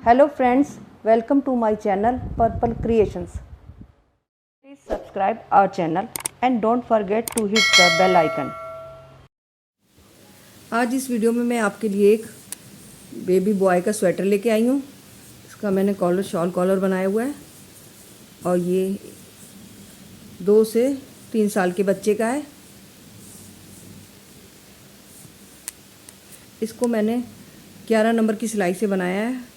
Hello friends, welcome to my channel Purple Creations. Please subscribe our channel and don't forget to hit the bell icon. आज इस video में मैं आपके लिए एक बेबी बॉय का स्वेटर लेके आई हूँ। इसका मैंने शॉल कॉलर बनाया हुआ है और ये 2 से 3 साल के बच्चे का है। इसको मैंने 11 नंबर की सिलाई से बनाया है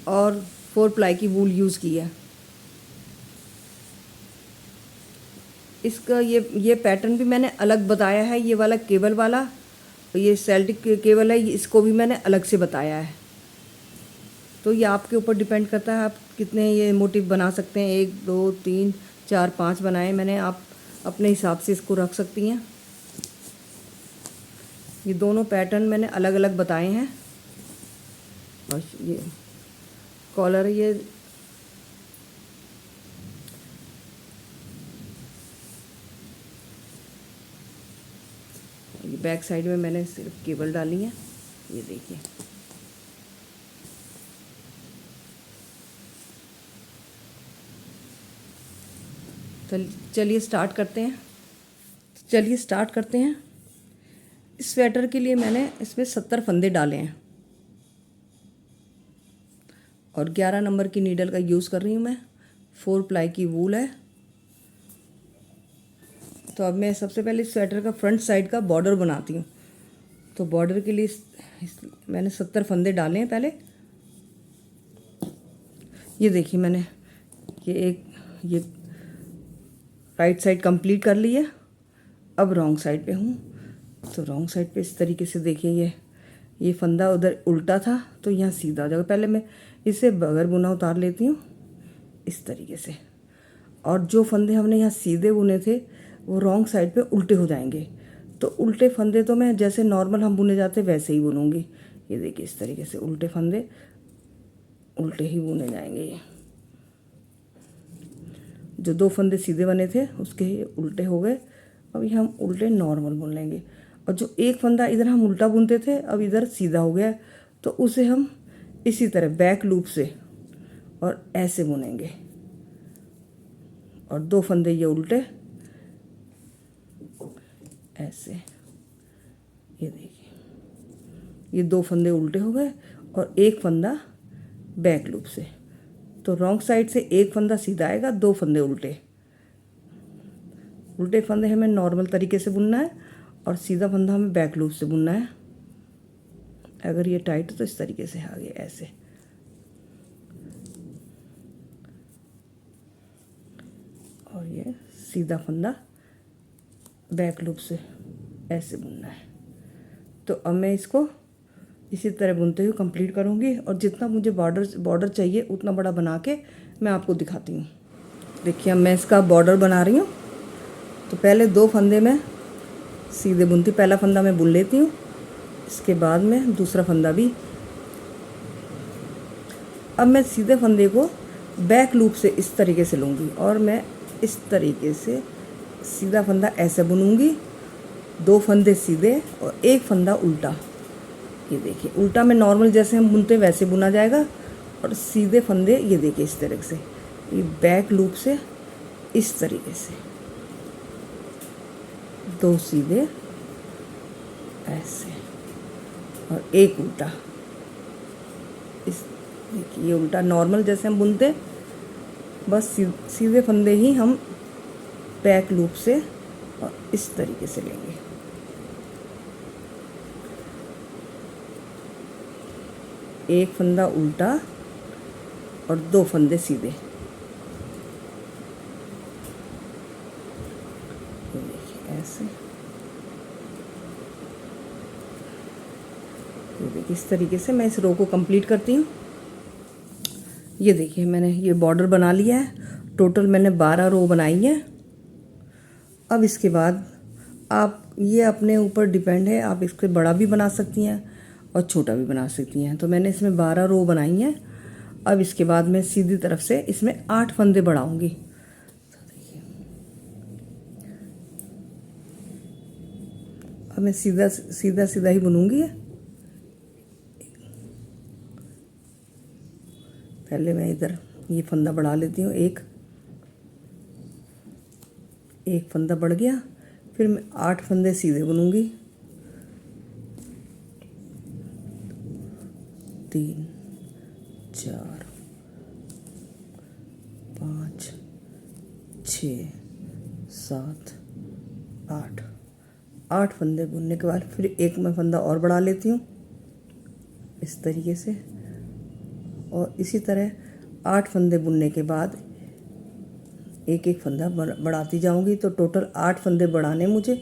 और 4 प्लाई की वूल यूज़ की है। इसका ये पैटर्न भी मैंने अलग बताया है। ये वाला केबल वाला, ये सेल्टिक केबल है, इसको भी मैंने अलग से बताया है। तो ये आपके ऊपर डिपेंड करता है आप कितने ये मोटिव बना सकते हैं। 1 2 3 4 5 बनाए मैंने, आप अपने हिसाब से इसको रख सकती हैं। ये दोनों पैटर्न मैंने अलग अलग बताए हैं। और ये कॉलर, ये बैक साइड में मैंने सिर्फ केबल डाली है। ये देखिए, चलिए स्टार्ट करते हैं। इस स्वेटर के लिए मैंने इसमें 70 फंदे डाले हैं और 11 नंबर की नीडल का यूज़ कर रही हूँ मैं। 4 प्लाई की वूल है। तो अब मैं सबसे पहले इस स्वेटर का फ्रंट साइड का बॉर्डर बनाती हूँ। तो बॉर्डर के लिए मैंने 70 फंदे डाले हैं पहले। ये देखिए, मैंने ये राइट साइड कंप्लीट कर ली है। अब रॉन्ग साइड पे हूँ। तो रॉन्ग साइड पे इस तरीके से देखिए, ये फंदा उधर उल्टा था तो यहाँ सीधा हो जाएगा। पहले मैं इसे बगैर बुना उतार लेती हूँ इस तरीके से। और जो फंदे हमने यहाँ सीधे बुने थे वो रॉन्ग साइड पे उल्टे हो जाएंगे। तो उल्टे फंदे तो मैं जैसे नॉर्मल हम बुने जाते वैसे ही बुनूंगी। ये देखिए, इस तरीके से उल्टे फंदे उल्टे ही बुने जाएंगे। ये जो 2 फंदे सीधे बने थे उसके ही उल्टे हो गए। अब ये हम उल्टे नॉर्मल बुन लेंगे। और जो एक फंदा इधर हम उल्टा बुनते थे अब इधर सीधा हो गया, तो उसे हम इसी तरह बैक लूप से और ऐसे बुनेंगे। और 2 फंदे ये उल्टे ऐसे। ये देखिए, ये 2 फंदे उल्टे हो गए और एक फंदा बैक लूप से। तो रॉन्ग साइड से एक फंदा सीधा आएगा, 2 फंदे उल्टे। उल्टे फंदे हमें नॉर्मल तरीके से बुनना है और सीधा फंदा हमें बैक लूप से बुनना है। अगर ये टाइट है तो इस तरीके से आगे ऐसे। और ये सीधा फंदा बैक लूप से ऐसे बुनना है। तो अब मैं इसको इसी तरह बुनते हुए कंप्लीट करूँगी। और जितना मुझे बॉर्डर चाहिए उतना बड़ा बना के मैं आपको दिखाती हूँ। देखिए, अब मैं इसका बॉर्डर बना रही हूँ। तो पहले 2 फंदे मैं सीधे बुनती, पहला फंदा मैं बुन लेती हूँ, इसके बाद में दूसरा फंदा भी। अब मैं सीधे फंदे को बैक लूप से इस तरीके से लूँगी और मैं इस तरीके से सीधा फंदा ऐसे बुनूँगी। 2 फंदे सीधे और एक फंदा उल्टा। ये देखिए, उल्टा में नॉर्मल जैसे हम बुनते वैसे बुना जाएगा। और सीधे फंदे ये देखिए इस तरह से, ये बैक लूप से इस तरीके से 2 सीधे ऐसे और एक उल्टा। इस देखिए, ये उल्टा नॉर्मल जैसे हम बुनते, बस सीधे फंदे ही हम बैक लूप से और इस तरीके से लेंगे। एक फंदा उल्टा और 2 फंदे सीधे। देखिए ऐसे। ये देखिए, इस तरीके से मैं इस रो को कंप्लीट करती हूँ। ये देखिए, मैंने ये बॉर्डर बना लिया है। टोटल मैंने 12 रो बनाई है। अब इसके बाद आप, ये अपने ऊपर डिपेंड है, आप इसके बड़ा भी बना सकती हैं और छोटा भी बना सकती हैं। तो मैंने इसमें 12 रो बनाई हैं। अब इसके बाद मैं सीधी तरफ से इसमें 8 फंदे बढ़ाऊंगी। तो देखिए, अब मैं सीधा ही बुनूंगी। पहले मैं इधर ये फंदा बढ़ा लेती हूँ, एक फंदा बढ़ गया, फिर मैं 8 फंदे सीधे बुनूंगी। 3 4 5 6 7 8 फंदे बुनने के बाद फिर एक मैं फंदा और बढ़ा लेती हूँ इस तरीके से, और इसी तरह 8 फंदे बुनने के बाद एक फंदा बढ़ाती जाऊंगी। तो टोटल 8 फंदे बढ़ाने मुझे।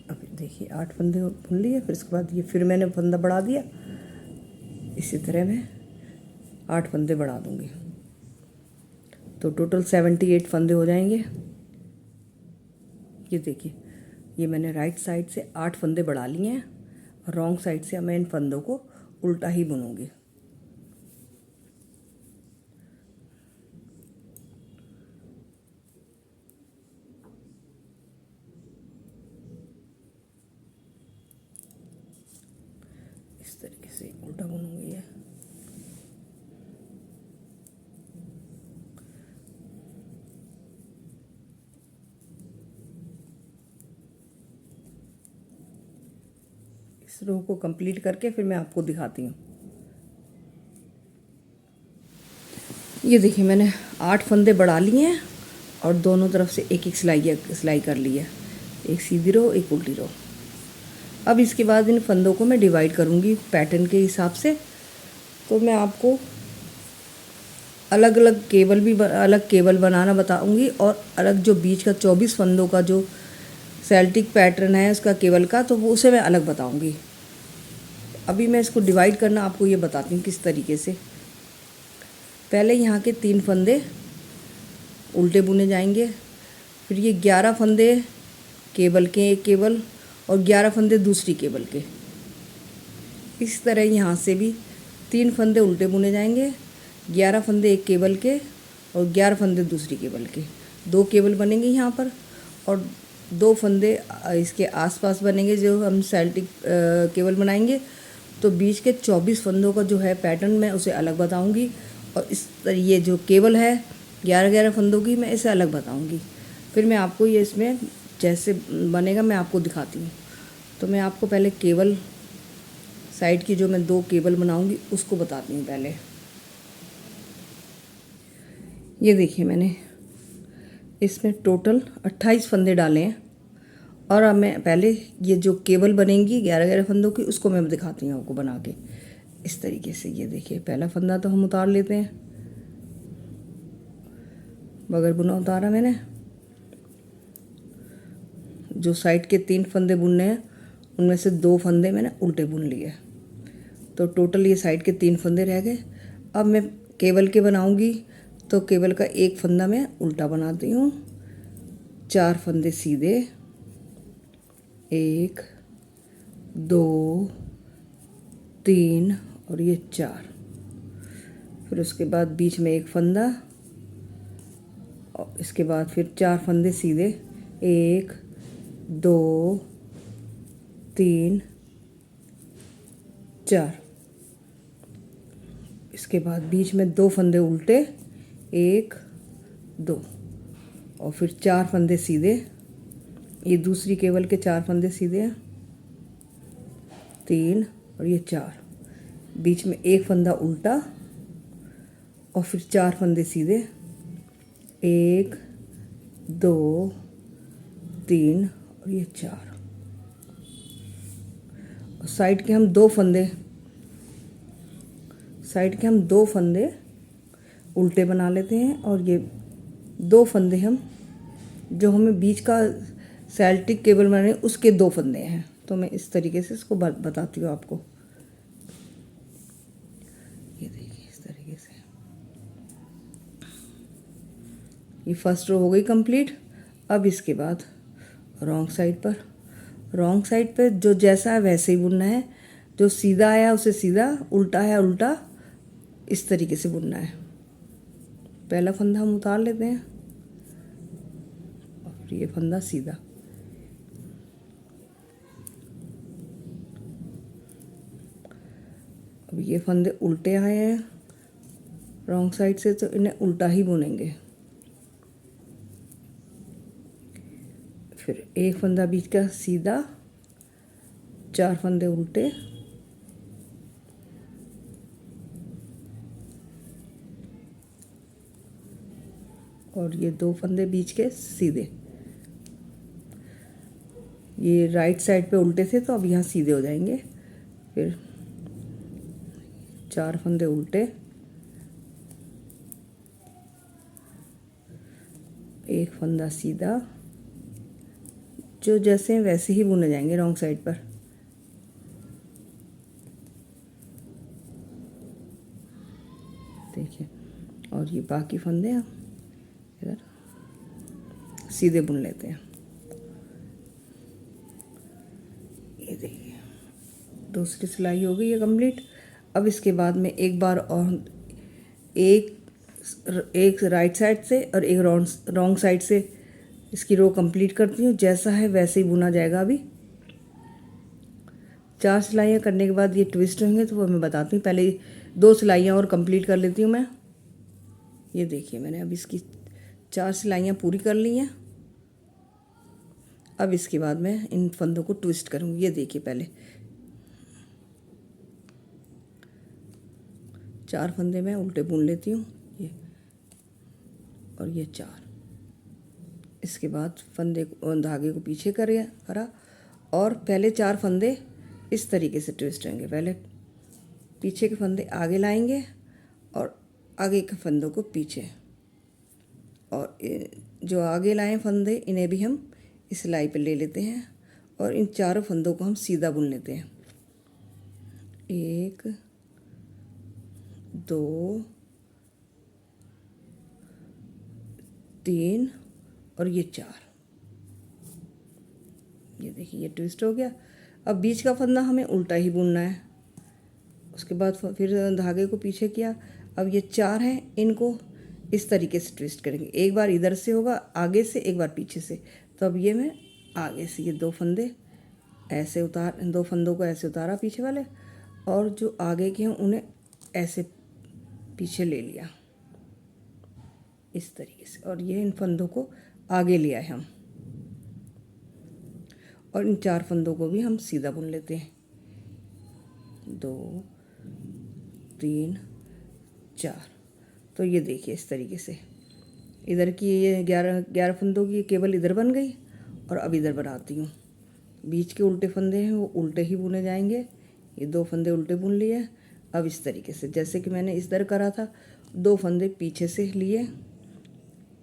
अब देखिए 8 फंदे बुन लिए, फिर इसके बाद ये फिर मैंने फंदा बढ़ा दिया। इसी तरह मैं 8 फंदे बढ़ा दूंगी, तो टोटल 78 फंदे हो जाएंगे। ये देखिए, ये मैंने राइट साइड से 8 फंदे बढ़ा लिए हैं, और रॉन्ग साइड से मैं इन फंदों को उल्टा ही बुनूंगी। इस तरीके से उल्टा बुनूंगी ये। इस रो को कंप्लीट करके फिर मैं आपको दिखाती हूँ। ये देखिए, मैंने 8 फंदे बढ़ा लिए हैं और दोनों तरफ से एक सिलाई कर ली है, एक सीधी रो एक उल्टी रो। अब इसके बाद इन फंदों को मैं डिवाइड करूँगी पैटर्न के हिसाब से। तो मैं आपको अलग अलग केबल बनाना बताऊँगी, और अलग जो बीच का 24 फंदों का जो सेल्टिक पैटर्न है उसका केबल का, तो वो उसे मैं अलग बताऊँगी। अभी मैं इसको डिवाइड करना आपको ये बताती हूँ किस तरीके से। पहले यहाँ के 3 फंदे उल्टे बुने जाएंगे, फिर ये 11 फंदे केबल के, एक केबल, और 11 फंदे दूसरी केबल के। इस तरह यहाँ से भी 3 फंदे उल्टे बुने जाएंगे, 11 फंदे एक केबल के और 11 फंदे दूसरी केबल के। 2 केबल बनेंगे यहाँ पर, और 2 फंदे इसके आसपास बनेंगे जो हम सेल्टिक केबल बनाएंगे। तो बीच के 24 फंदों का जो है पैटर्न मैं उसे अलग बताऊंगी, और इस ये जो केबल है 11 फंदों की, मैं इसे अलग बताऊंगी। फिर मैं आपको ये इसमें जैसे बनेगा मैं आपको दिखाती हूँ। तो मैं आपको पहले केबल साइड की जो मैं 2 केबल बनाऊंगी उसको बताती हूँ पहले। ये देखिए, मैंने इसमें टोटल 28 फंदे डाले हैं, और अब मैं पहले ये जो केबल बनेंगी 11 फंदों की उसको मैं दिखाती हूँ आपको बना के इस तरीके से। ये देखिए, पहला फंदा तो हम उतार लेते हैं, बगैर बुना उतारा मैंने। जो साइड के 3 फंदे बुनने हैं उनमें से 2 फंदे मैंने उल्टे बुन लिए, तो टोटल ये साइड के 3 फंदे रह गए। अब मैं केबल के बनाऊंगी, तो केबल का एक फंदा मैं उल्टा बनाती हूँ, 4 फंदे सीधे, 1 2 3 और ये 4। फिर उसके बाद बीच में एक फंदा, और इसके बाद फिर 4 फंदे सीधे, 1 2 3 4। इसके बाद बीच में 2 फंदे उल्टे, 1 2, और फिर 4 फंदे सीधे। ये दूसरी केबल के 4 फंदे सीधे हैं, 3 और ये 4। बीच में एक फंदा उल्टा, और फिर 4 फंदे सीधे, 1 2 3 और ये 4। और साइड के हम 2 फंदे उल्टे बना लेते हैं, और ये 2 फंदे हम जो हमें बीच का सेल्टिक केबल बनाने उसके 2 फंदे हैं। तो मैं इस तरीके से इसको बताती हूँ आपको। ये देखिए, इस तरीके से ये फर्स्ट रो हो गई कंप्लीट। अब इसके बाद रॉन्ग साइड पर जो जैसा है वैसे ही बुनना है। जो सीधा आया उसे सीधा, उल्टा है उल्टा, इस तरीके से बुनना है। पहला फंदा हम उतार लेते हैं, और ये फंदा सीधा। अब ये फंदे उल्टे आए हैं रॉन्ग साइड से, तो इन्हें उल्टा ही बुनेंगे। फिर एक फंदा बीच का सीधा, 4 फंदे उल्टे, और ये 2 फंदे बीच के सीधे। ये राइट साइड पे उल्टे थे तो अब यहाँ सीधे हो जाएंगे। फिर 4 फंदे उल्टे, एक फंदा सीधा, जो जैसे वैसे ही बुने जाएंगे रॉन्ग साइड पर। देखिए, और ये बाकी फंदे हम इधर सीधे बुन लेते हैं। ये देखिए, दूसरी सिलाई हो गई है कंप्लीट। अब इसके बाद में एक बार और एक राइट साइड से और एक रॉन्ग साइड से इसकी रो कंप्लीट करती हूँ। जैसा है वैसे ही बुना जाएगा। अभी 4 सिलाइयाँ करने के बाद ये ट्विस्ट होंगे तो वो मैं बताती हूँ। पहले 2 सिलाइयाँ और कंप्लीट कर लेती हूँ मैं। ये देखिए, मैंने अब इसकी 4 सिलाइयाँ पूरी कर ली हैं। अब इसके बाद मैं इन फंदों को ट्विस्ट करूँगी। ये देखिए, पहले 4 फंदे मैं उल्टे बुन लेती हूँ, ये और ये 4। इसके बाद फंदे धागे को पीछे करा और पहले 4 फंदे इस तरीके से ट्विस्ट होंगे। पहले पीछे के फंदे आगे लाएंगे और आगे के फंदों को पीछे, और जो आगे लाए फंदे इन्हें भी हम इस सिलाई पे ले लेते हैं और इन चारों फंदों को हम सीधा बुन लेते हैं। 1 2 3 और ये 4। ये देखिए, ये ट्विस्ट हो गया। अब बीच का फंदा हमें उल्टा ही बुनना है। उसके बाद फिर धागे को पीछे किया। अब ये 4 हैं, इनको इस तरीके से ट्विस्ट करेंगे। एक बार इधर से होगा आगे से, एक बार पीछे से। तो अब ये मैं आगे से ये 2 फंदे ऐसे 2 फंदों को ऐसे उतारा पीछे वाले, और जो आगे के हैं उन्हें ऐसे पीछे ले लिया इस तरीके से, और ये इन फंदों को आगे लिया है हम, और इन 4 फंदों को भी हम सीधा बुन लेते हैं। 2 3 4। तो ये देखिए, इस तरीके से इधर की ये 11 फंदों की केवल इधर बन गई। और अब इधर बनाती हूँ। बीच के उल्टे फंदे हैं वो उल्टे ही बुने जाएंगे। ये 2 फंदे उल्टे बुन लिए। अब इस तरीके से जैसे कि मैंने इस दर करा था, 2 फंदे पीछे से लिए,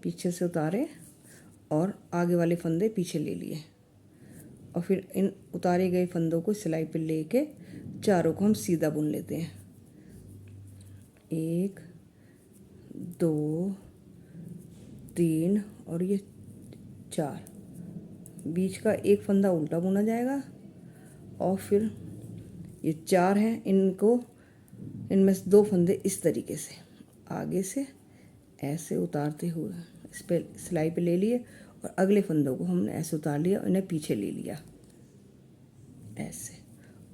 पीछे से उतारे और आगे वाले फंदे पीछे ले लिए, और फिर इन उतारे गए फंदों को सिलाई पे लेके चारों को हम सीधा बुन लेते हैं। 1 2 3 और ये 4। बीच का एक फंदा उल्टा बुना जाएगा, और फिर ये 4 हैं, इनमें से 2 फंदे इस तरीके से आगे से ऐसे उतारते हुए इस पे सिलाई पे ले लिए, और अगले फंदों को हमने ऐसे उतार लिया, इन्हें पीछे ले लिया ऐसे,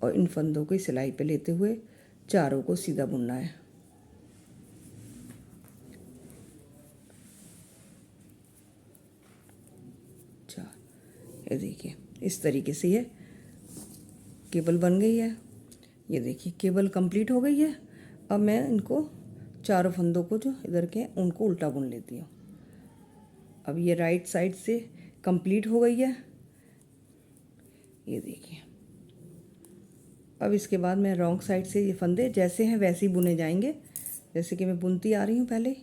और इन फंदों को सिलाई पे लेते हुए चारों को सीधा बुनना है। ये देखिए, इस तरीके से ये केबल बन गई है। ये देखिए, केबल कंप्लीट हो गई है। अब मैं इनको चारों फंदों को जो इधर के उनको उल्टा बुन लेती हूँ। अब ये राइट साइड से कंप्लीट हो गई है। ये देखिए, अब इसके बाद मैं रॉन्ग साइड से ये फंदे जैसे हैं वैसे ही बुने जाएंगे, जैसे कि मैं बुनती आ रही हूँ पहले,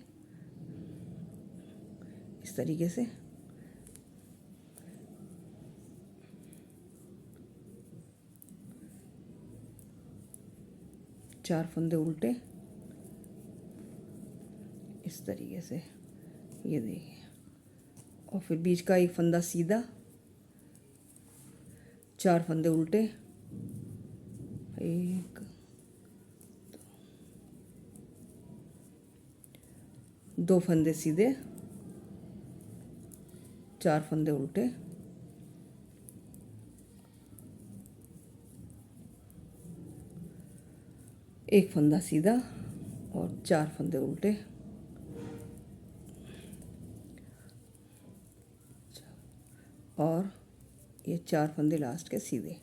इस तरीके से। चार फंदे उल्टे इस तरीके से, ये देखिए, और फिर बीच का एक फंदा सीधा, 4 फंदे उल्टे, 1 2 फंदे सीधे, 4 फंदे उल्टे, एक फंदा सीधा और 4 फंदे उल्टे, और ये 4 फंदे लास्ट के सीधे।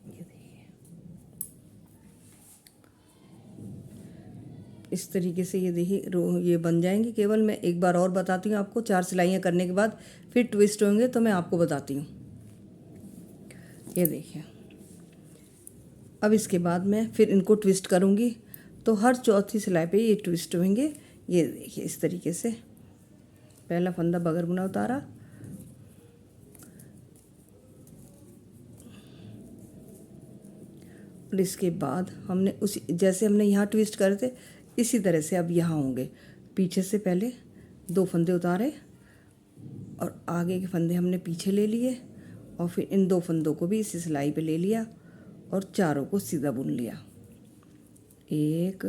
ये देखिए इस तरीके से, ये देखिए ये बन जाएंगे। केवल मैं एक बार और बताती हूँ आपको, 4 सिलाइयाँ करने के बाद फिर ट्विस्ट होंगे तो मैं आपको बताती हूँ। ये देखिए अब इसके बाद मैं फिर इनको ट्विस्ट करूँगी तो हर चौथी सिलाई पे ये ट्विस्ट होंगे। ये देखिए इस तरीके से, पहला फंदा बगैर बुना उतारा, और इसके बाद हमने उसी जैसे हमने यहाँ ट्विस्ट करे थे इसी तरह से अब यहाँ होंगे। पीछे से पहले 2 फंदे उतारे और आगे के फंदे हमने पीछे ले लिए, और फिर इन 2 फंदों को भी इसी सिलाई पे ले लिया और चारों को सीधा बुन लिया। 1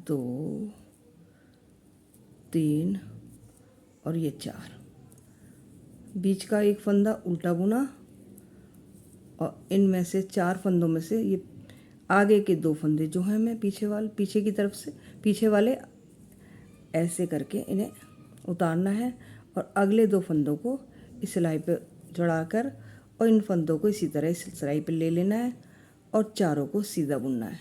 2 3 और ये 4। बीच का एक फंदा उल्टा बुना और इनमें से 4 फंदों में से ये आगे के 2 फंदे जो हैं मैं पीछे की तरफ से पीछे वाले ऐसे करके इन्हें उतारना है, और अगले 2 फंदों को इस सिलाई पे चढ़ाकर और इन फंदों को इसी तरह इस सिलाई पे ले लेना है और चारों को सीधा बुनना है।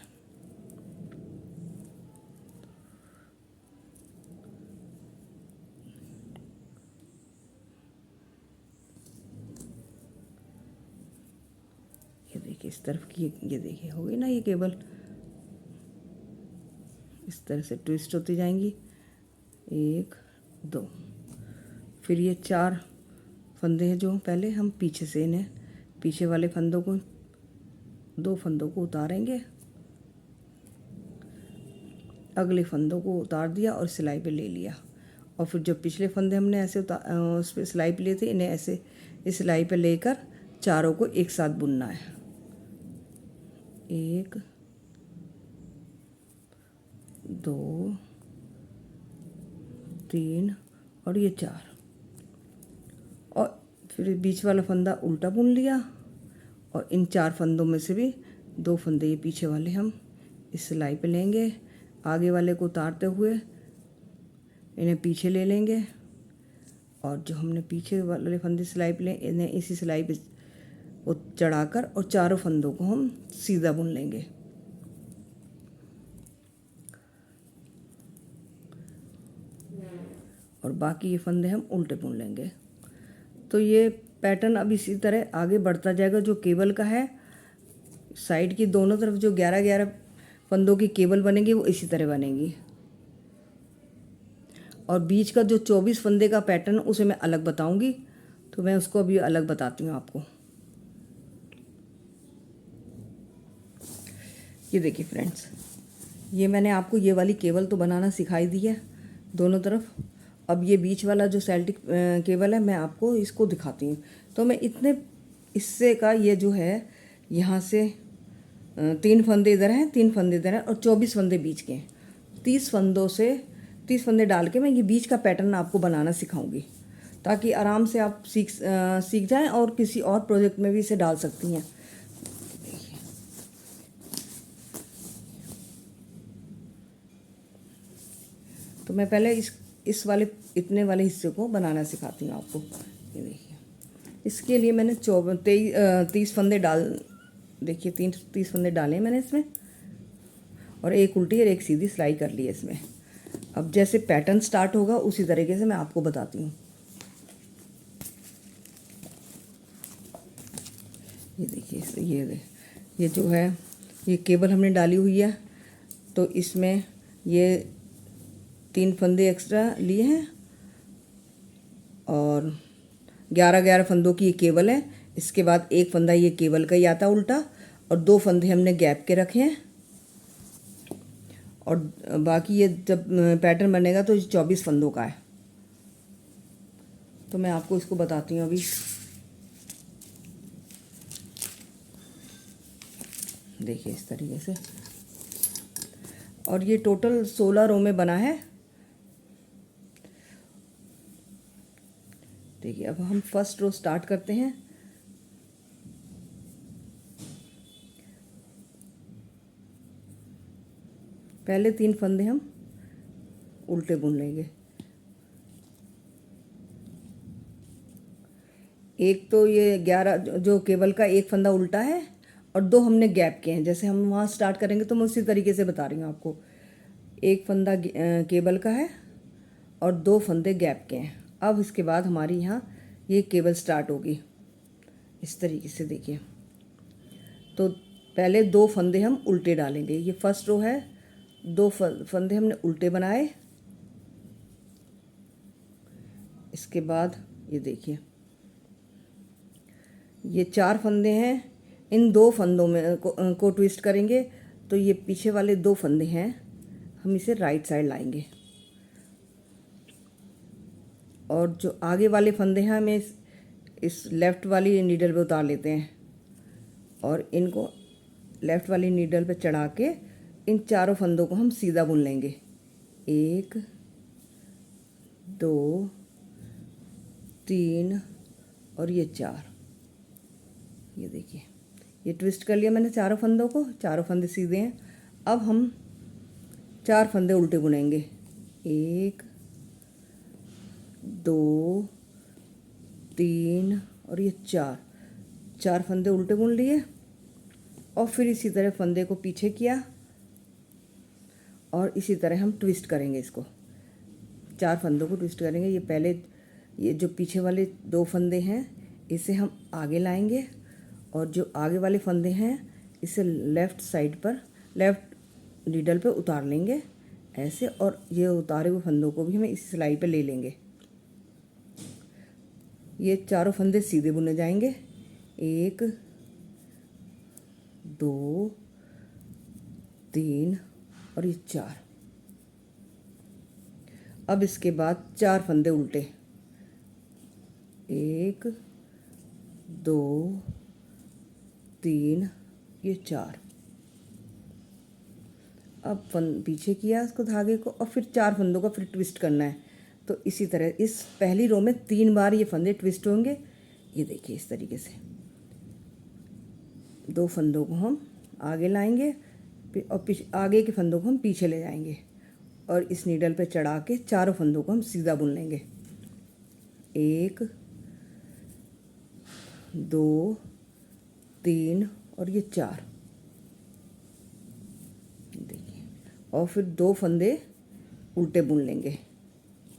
ये देखिए इस तरफ की, ये देखिए हो गई ना ये केबल, इस तरह से ट्विस्ट होती जाएंगी। 1 2, फिर ये 4 फंदे हैं जो पहले हम पीछे से इन्हें पीछे वाले फंदों को 2 फंदों को उतारेंगे, अगले फंदों को उतार दिया और सिलाई पे ले लिया, और फिर जो पिछले फंदे हमने ऐसे उस पर सिलाई पे लिए थे इन्हें ऐसे इस सिलाई पे लेकर चारों को एक साथ बुनना है। 1 2 3 और ये 4, और फिर बीच वाला फंदा उल्टा बुन लिया, और इन 4 फंदों में से भी 2 फंदे ये पीछे वाले हम इस सिलाई पे लेंगे, आगे वाले को उतारते हुए इन्हें पीछे ले लेंगे, और जो हमने पीछे वाले फंदे सिलाई पे ले इन्हें इसी सिलाई पे चढ़ाकर और चारों फंदों को हम सीधा बुन लेंगे। और बाकी ये फंदे हम उल्टे बुन लेंगे। तो ये पैटर्न अब इसी तरह आगे बढ़ता जाएगा। जो केबल का है साइड की दोनों तरफ जो 11-11 फंदों की केबल बनेगी वो इसी तरह बनेगी, और बीच का जो 24 फंदे का पैटर्न उसे मैं अलग बताऊंगी, तो मैं उसको अभी अलग बताती हूँ आपको। ये देखिए फ्रेंड्स, ये मैंने आपको ये वाली केबल तो बनाना सिखाई दी है दोनों तरफ। अब ये बीच वाला जो सेल्टिक केबल है मैं आपको इसको दिखाती हूँ। तो मैं इतने इससे का ये जो है यहाँ से 3 फंदे इधर हैं, 3 फंदे इधर हैं, और 24 फंदे बीच के हैं। 30 फंदे डाल के मैं ये बीच का पैटर्न आपको बनाना सिखाऊंगी, ताकि आराम से आप सीख जाएं और किसी और प्रोजेक्ट में भी इसे डाल सकती हैं। तो मैं पहले इस वाले इतने वाले हिस्से को बनाना सिखाती हूँ आपको। ये देखिए, इसके लिए मैंने 30 फंदे देखिए 30 फंदे डाले मैंने इसमें, और एक उल्टी और एक सीधी सिलाई कर ली है इसमें। अब जैसे पैटर्न स्टार्ट होगा उसी तरीके से मैं आपको बताती हूँ। ये देखिए, ये जो है ये केबल हमने डाली हुई है, तो इसमें ये 3 फंदे एक्स्ट्रा लिए हैं, और 11-11 फंदों की ये केबल है। इसके बाद एक फंदा ये केबल का ही आता उल्टा, और 2 फंदे हमने गैप के रखे हैं, और बाकी ये जब पैटर्न बनेगा तो 24 फंदों का है। तो मैं आपको इसको बताती हूँ अभी। देखिए इस तरीके से और ये टोटल 16 रो में बना है। देखिए अब हम फर्स्ट रो स्टार्ट करते हैं। पहले 3 फंदे हम उल्टे बुन लेंगे। एक तो ये 11 जो केबल का एक फंदा उल्टा है और 2 हमने गैप किए हैं। जैसे हम वहाँ स्टार्ट करेंगे तो मैं उसी तरीके से बता रही हूँ आपको। एक फंदा केबल का है और 2 फंदे गैप के हैं। अब इसके बाद हमारी यहाँ ये केबल स्टार्ट होगी इस तरीके से। देखिए तो पहले 2 फंदे हम उल्टे डालेंगे। ये फर्स्ट रो है, 2 फंदे हमने उल्टे बनाए। इसके बाद ये देखिए ये 4 फंदे हैं। इन 2 फंदों में को ट्विस्ट करेंगे तो ये पीछे वाले 2 फंदे हैं, हम इसे राइट साइड लाएंगे और जो आगे वाले फंदे हैं हमें इस लेफ़्ट वाली नीडल पे उतार लेते हैं और इनको लेफ़्ट वाली नीडल पे चढ़ा के इन चारों फंदों को हम सीधा बुन लेंगे। 1 2 3 और ये 4। ये देखिए ये ट्विस्ट कर लिया मैंने चारों फंदों को, चारों फंदे सीधे हैं। अब हम 4 फंदे उल्टे बुनेंगे। 1 2 3 और ये 4 फंदे उल्टे बुन लिए और फिर इसी तरह फंदे को पीछे किया और इसी तरह हम ट्विस्ट करेंगे। इसको 4 फंदों को ट्विस्ट करेंगे। ये पहले ये जो पीछे वाले 2 फंदे हैं इसे हम आगे लाएंगे और जो आगे वाले फंदे हैं इसे लेफ़्ट साइड पर लेफ़्ट नीडल पे उतार लेंगे ऐसे, और ये उतारे हुए फंदों को भी हमें इस सिलाई पे ले लेंगे। ये चारों फंदे सीधे बुने जाएंगे। 1 2 3 और ये 4। अब इसके बाद 4 फंदे उल्टे। 1 2 3 ये 4। अब पीछे किया इसको धागे को और फिर 4 फंदों का फिर ट्विस्ट करना है। तो इसी तरह इस पहली रो में 3 बार ये फंदे ट्विस्ट होंगे। ये देखिए इस तरीके से 2 फंदों को हम आगे लाएंगे और आगे के फंदों को हम पीछे ले जाएंगे और इस नीडल पे चढ़ा के चारों फंदों को हम सीधा बुन लेंगे। 1 2 3 और ये 4। देखिए और फिर 2 फंदे उल्टे बुन लेंगे।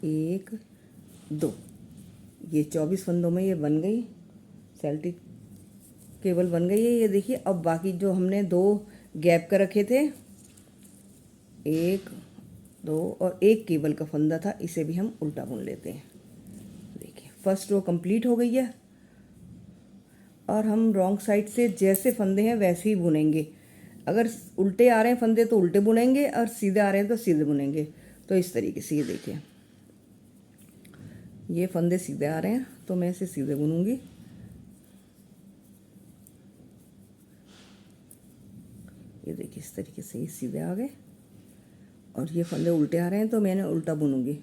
1 2। ये 24 फंदों में ये बन गई सेल्टिक केबल बन गई है। ये देखिए अब बाकी जो हमने 2 गैप कर रखे थे 1 2 और 1 केबल का फंदा था, इसे भी हम उल्टा बुन लेते हैं। देखिए फर्स्ट रो कंप्लीट हो गई है और हम रॉन्ग साइड से जैसे फंदे हैं वैसे ही बुनेंगे। अगर उल्टे आ रहे हैं फंदे तो उल्टे बुनेंगे और सीधे आ रहे हैं तो सीधे बुनेंगे। तो इस तरीके से ये देखिए ये फंदे सीधे आ रहे हैं तो मैं इसे सीधे बुनूंगी। ये देखिए इस तरीके से ये सीधे आ गए और ये फंदे उल्टे आ रहे हैं तो मैंने उल्टा बुनूंगी।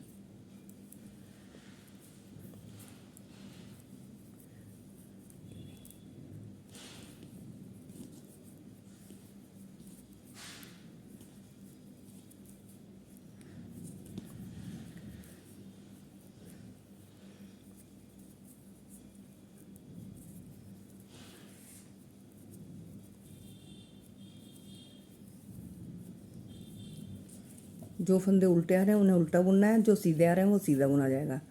जो फंदे उल्टे आ रहे हैं उन्हें उल्टा बुनना है, जो सीधे आ रहे हैं वो सीधा बुना जाएगा।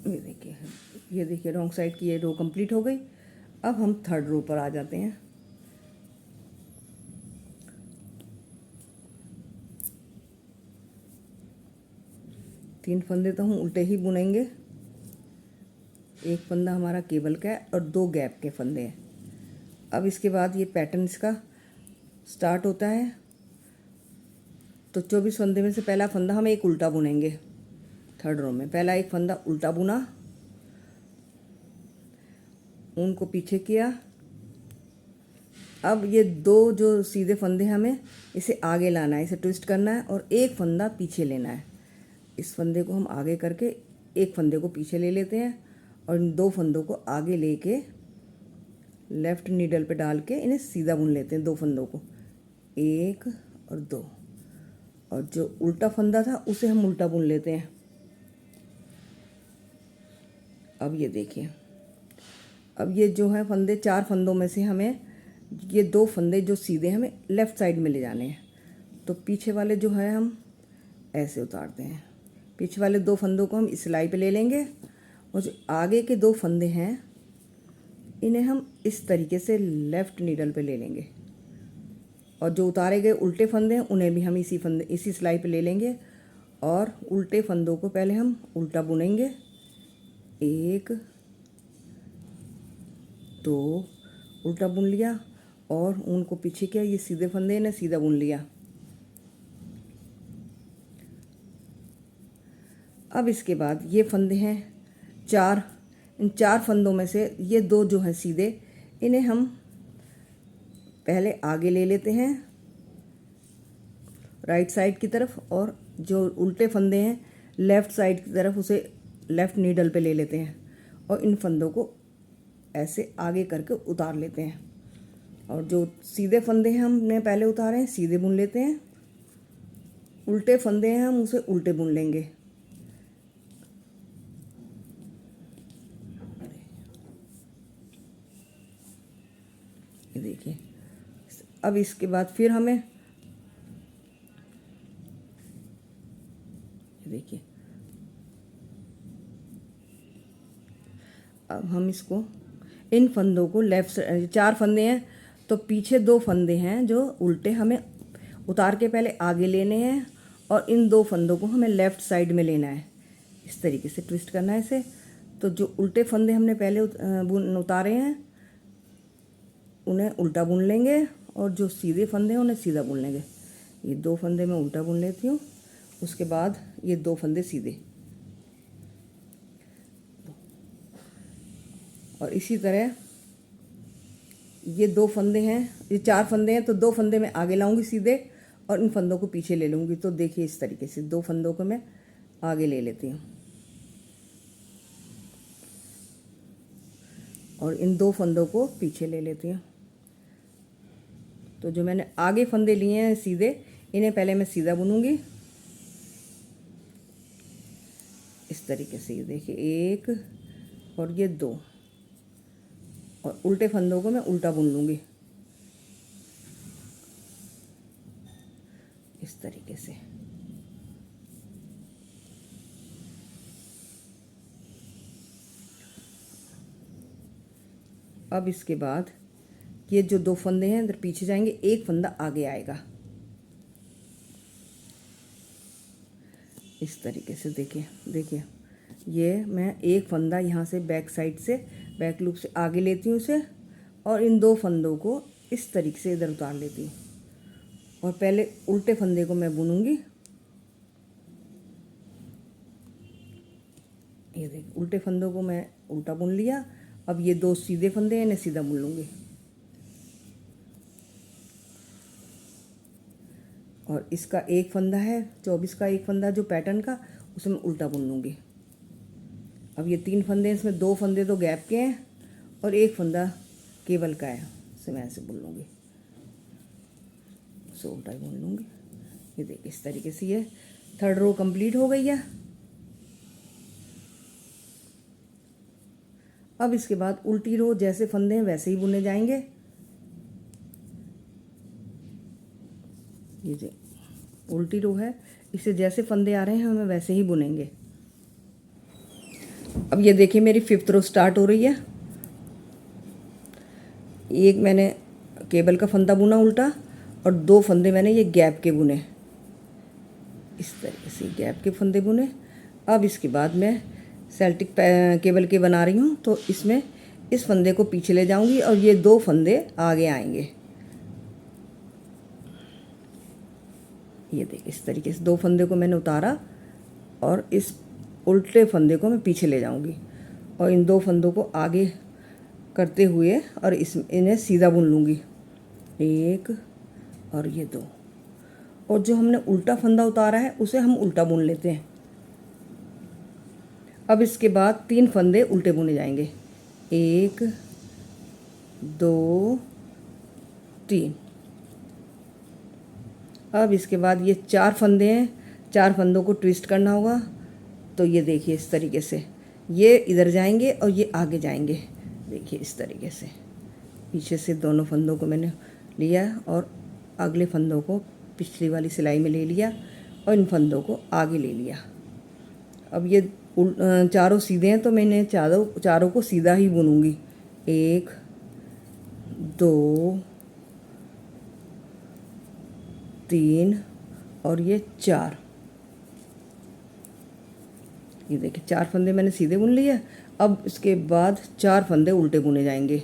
ये देखिए रॉन्ग साइड की ये रो कंप्लीट हो गई। अब हम थर्ड रो पर आ जाते हैं। तीन फंदे तो हम उल्टे ही बुनेंगे। एक फंदा हमारा केबल का है और दो गैप के फंदे हैं। अब इसके बाद ये पैटर्न इसका स्टार्ट होता है। तो 24 फंदे में से पहला फंदा हम एक उल्टा बुनेंगे। थर्ड रो में पहला एक फंदा उल्टा बुना, ऊन को पीछे किया। अब ये दो जो सीधे फंदे हैं हमें इसे आगे लाना है, इसे ट्विस्ट करना है और एक फंदा पीछे लेना है। इस फंदे को हम आगे करके एक फंदे को पीछे ले लेते हैं और इन दो फंदों को आगे लेके लेफ़्ट नीडल पे डाल के इन्हें सीधा बुन लेते हैं। दो फंदों को, एक और दो, और जो उल्टा फंदा था उसे हम उल्टा बुन लेते हैं। अब ये देखिए, अब ये जो है फंदे, चार फंदों में से हमें ये दो फंदे जो सीधे हमें लेफ़्ट साइड में ले जाने हैं। तो पीछे वाले जो है हम ऐसे उतारते हैं। पीछे वाले दो फंदों को हम सिलाई पे ले लेंगे और जो आगे के दो फंदे हैं इन्हें हम इस तरीके से लेफ़्ट नीडल पे ले लेंगे और जो उतारे गए उल्टे फंदे हैं उन्हें भी हम इसी सिलाई पे ले लेंगे और उल्टे फंदों को पहले हम उल्टा बुनेंगे। एक, दो, उल्टा बुन लिया और ऊन को पीछे किया। ये सीधे फंदे ने सीधा बुन लिया। अब इसके बाद ये फंदे हैं चार, इन चार फंदों में से ये दो जो हैं सीधे, इन्हें हम पहले आगे ले लेते हैं राइट साइड की तरफ और जो उल्टे फंदे हैं लेफ़्ट साइड की तरफ उसे लेफ़्ट नीडल पे ले लेते हैं और इन फंदों को ऐसे आगे करके उतार लेते हैं। और जो सीधे फंदे हैं हमने पहले उतारे हैं सीधे बुन लेते हैं, उल्टे फंदे हैं हम उसे उल्टे बुन लेंगे। ये देखिए, अब इसके बाद फिर हमें ये देखिए, अब हम इसको इन फंदों को लेफ़्ट, चार फंदे हैं तो पीछे दो फंदे हैं जो उल्टे हमें उतार के पहले आगे लेने हैं और इन दो फंदों को हमें लेफ़्ट साइड में लेना है। इस तरीके से ट्विस्ट करना है इसे। तो जो उल्टे फंदे हमने पहले उतारे हैं उन्हें उल्टा बुन लेंगे और जो सीधे फंदे हैं उन्हें सीधा बुन लेंगे। ये दो फंदे मैं उल्टा बुन लेती हूँ, उसके बाद ये दो फंदे सीधे, और इसी तरह ये दो फंदे हैं, ये चार फंदे हैं तो दो फंदे मैं आगे लाऊंगी सीधे और इन फंदों को पीछे ले लूँगी। तो देखिए इस तरीके से दो फंदों को मैं आगे ले लेती हूँ और इन दो फंदों को पीछे ले लेती हूँ। तो जो मैंने आगे फंदे लिए हैं सीधे, इन्हें पहले मैं सीधा बुनूंगी इस तरीके से। ये देखिए, एक और ये दो, और उल्टे फंदों को मैं उल्टा बुन लूँगी इस तरीके से। अब इसके बाद ये जो दो फंदे हैं इधर पीछे जाएंगे, एक फंदा आगे आएगा इस तरीके से। देखिए ये मैं एक फंदा यहाँ से बैक साइड से, बैक लूप से आगे लेती हूँ उसे और इन दो फंदों को इस तरीके से इधर उतार लेती हूँ और पहले उल्टे फंदे को मैं बुनूंगी। ये देखिए, उल्टे फंदों को मैं उल्टा बुन लिया। अब ये दो सीधे फंदे हैं, इन्हें सीधा बुन लूँगी और इसका एक फंदा है 24 का, एक फंदा जो पैटर्न का, उसे मैं उल्टा बुन लूँगी। अब ये तीन फंदे हैं, इसमें दो फंदे तो गैप के हैं और एक फंदा केबल का है, उसे मैं ऐसे बुन लूँगी, उसे उल्टा ही बुन लूँगी। ये देखिए इस तरीके से ये थर्ड रो कंप्लीट हो गई है। अब इसके बाद उल्टी रो जैसे फंदे हैं वैसे ही बुने जाएंगे। ये जो उल्टी रो है, इसे जैसे फंदे आ रहे हैं हमें वैसे ही बुनेंगे। अब ये देखिए मेरी 5th रो स्टार्ट हो रही है। एक मैंने केबल का फंदा बुना उल्टा और 2 फंदे मैंने ये गैप के बुने, इस तरीके से गैप के फंदे बुने। अब इसके बाद मैं सेल्टिक केबल के बना रही हूँ, तो इसमें इस फंदे को पीछे ले जाऊंगी और ये 2 फंदे आगे आएंगे। ये देखिए इस तरीके से 2 फंदे को मैंने उतारा और इस उल्टे फंदे को मैं पीछे ले जाऊंगी और इन 2 फंदों को आगे करते हुए और इन्हें सीधा बुन लूँगी, 1 और ये 2। और जो हमने उल्टा फंदा उतारा है उसे हम उल्टा बुन लेते हैं। अब इसके बाद 3 फंदे उल्टे बुने जाएंगे, 1 2 3। अब इसके बाद ये 4 फंदे हैं, 4 फंदों को ट्विस्ट करना होगा। तो ये देखिए इस तरीके से ये इधर जाएंगे और ये आगे जाएंगे। देखिए इस तरीके से पीछे से दोनों फंदों को मैंने लिया और अगले फंदों को पिछली वाली सिलाई में ले लिया और इन फंदों को आगे ले लिया। अब ये चारों सीधे हैं तो मैंने चारों को सीधा ही बुनूंगी, 1 2 3 और ये 4। ये देखिए 4 फंदे मैंने सीधे बुन लिए। अब इसके बाद 4 फंदे उल्टे बुने जाएंगे,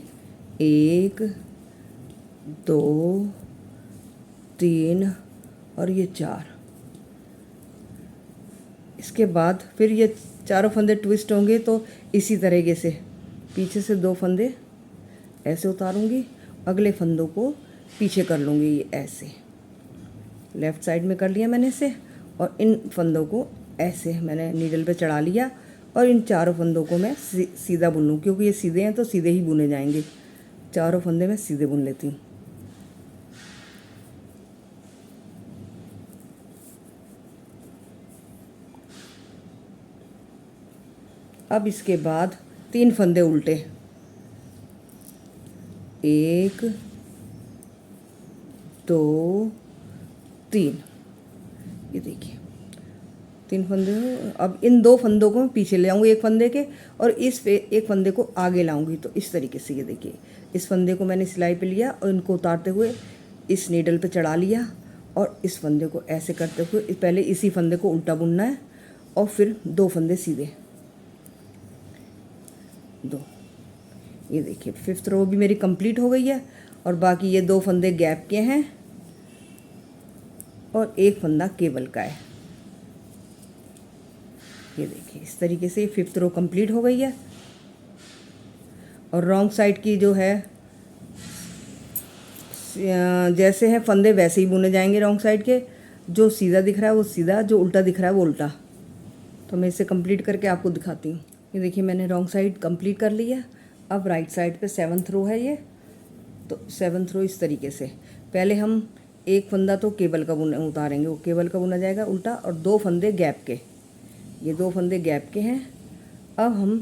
1 2 3 और ये 4। इसके बाद फिर ये चारों फंदे ट्विस्ट होंगे, तो इसी तरीके से पीछे से 2 फंदे ऐसे उतारूंगी, अगले फंदों को पीछे कर लूँगी, ये ऐसे लेफ़्ट साइड में कर लिया मैंने इसे। और इन फंदों को ऐसे मैंने नीडल पे चढ़ा लिया और इन चारों फंदों को मैं सीधा बुन लूँ, क्योंकि ये सीधे हैं तो सीधे ही बुने जाएंगे। चारों फंदे मैं सीधे बुन लेती हूँ। अब इसके बाद 3 फंदे उल्टे, 1 2 3। ये देखिए 3 फंदे। अब इन 2 फंदों को मैं पीछे ले आऊँगी एक फंदे के और इस पे एक फंदे को आगे लाऊंगी। तो इस तरीके से ये देखिए इस फंदे को मैंने सिलाई पे लिया और इनको उतारते हुए इस नीडल पे चढ़ा लिया और इस फंदे को ऐसे करते हुए पहले इसी फंदे को उल्टा बुनना है और फिर 2 फंदे सीधे, 2। ये देखिए 5th रो भी मेरी कंप्लीट हो गई है और बाकी ये 2 फंदे गैप के हैं और एक फंदा केबल का है। ये देखिए इस तरीके से 5th रो कंप्लीट हो गई है। और रॉन्ग साइड की जो है जैसे हैं फंदे वैसे ही बुने जाएंगे रॉन्ग साइड के। जो सीधा दिख रहा है वो सीधा, जो उल्टा दिख रहा है वो उल्टा। तो मैं इसे कंप्लीट करके आपको दिखाती हूँ। ये देखिए मैंने रॉन्ग साइड कंप्लीट कर ली है। अब राइट साइड पे 7th रो है ये। तो 7th रो इस तरीके से पहले हम एक फंदा तो केबल का बुन उतारेंगे, वो केबल का बुना जाएगा उल्टा, और 2 फंदे गैप के, ये 2 फंदे गैप के हैं। अब हम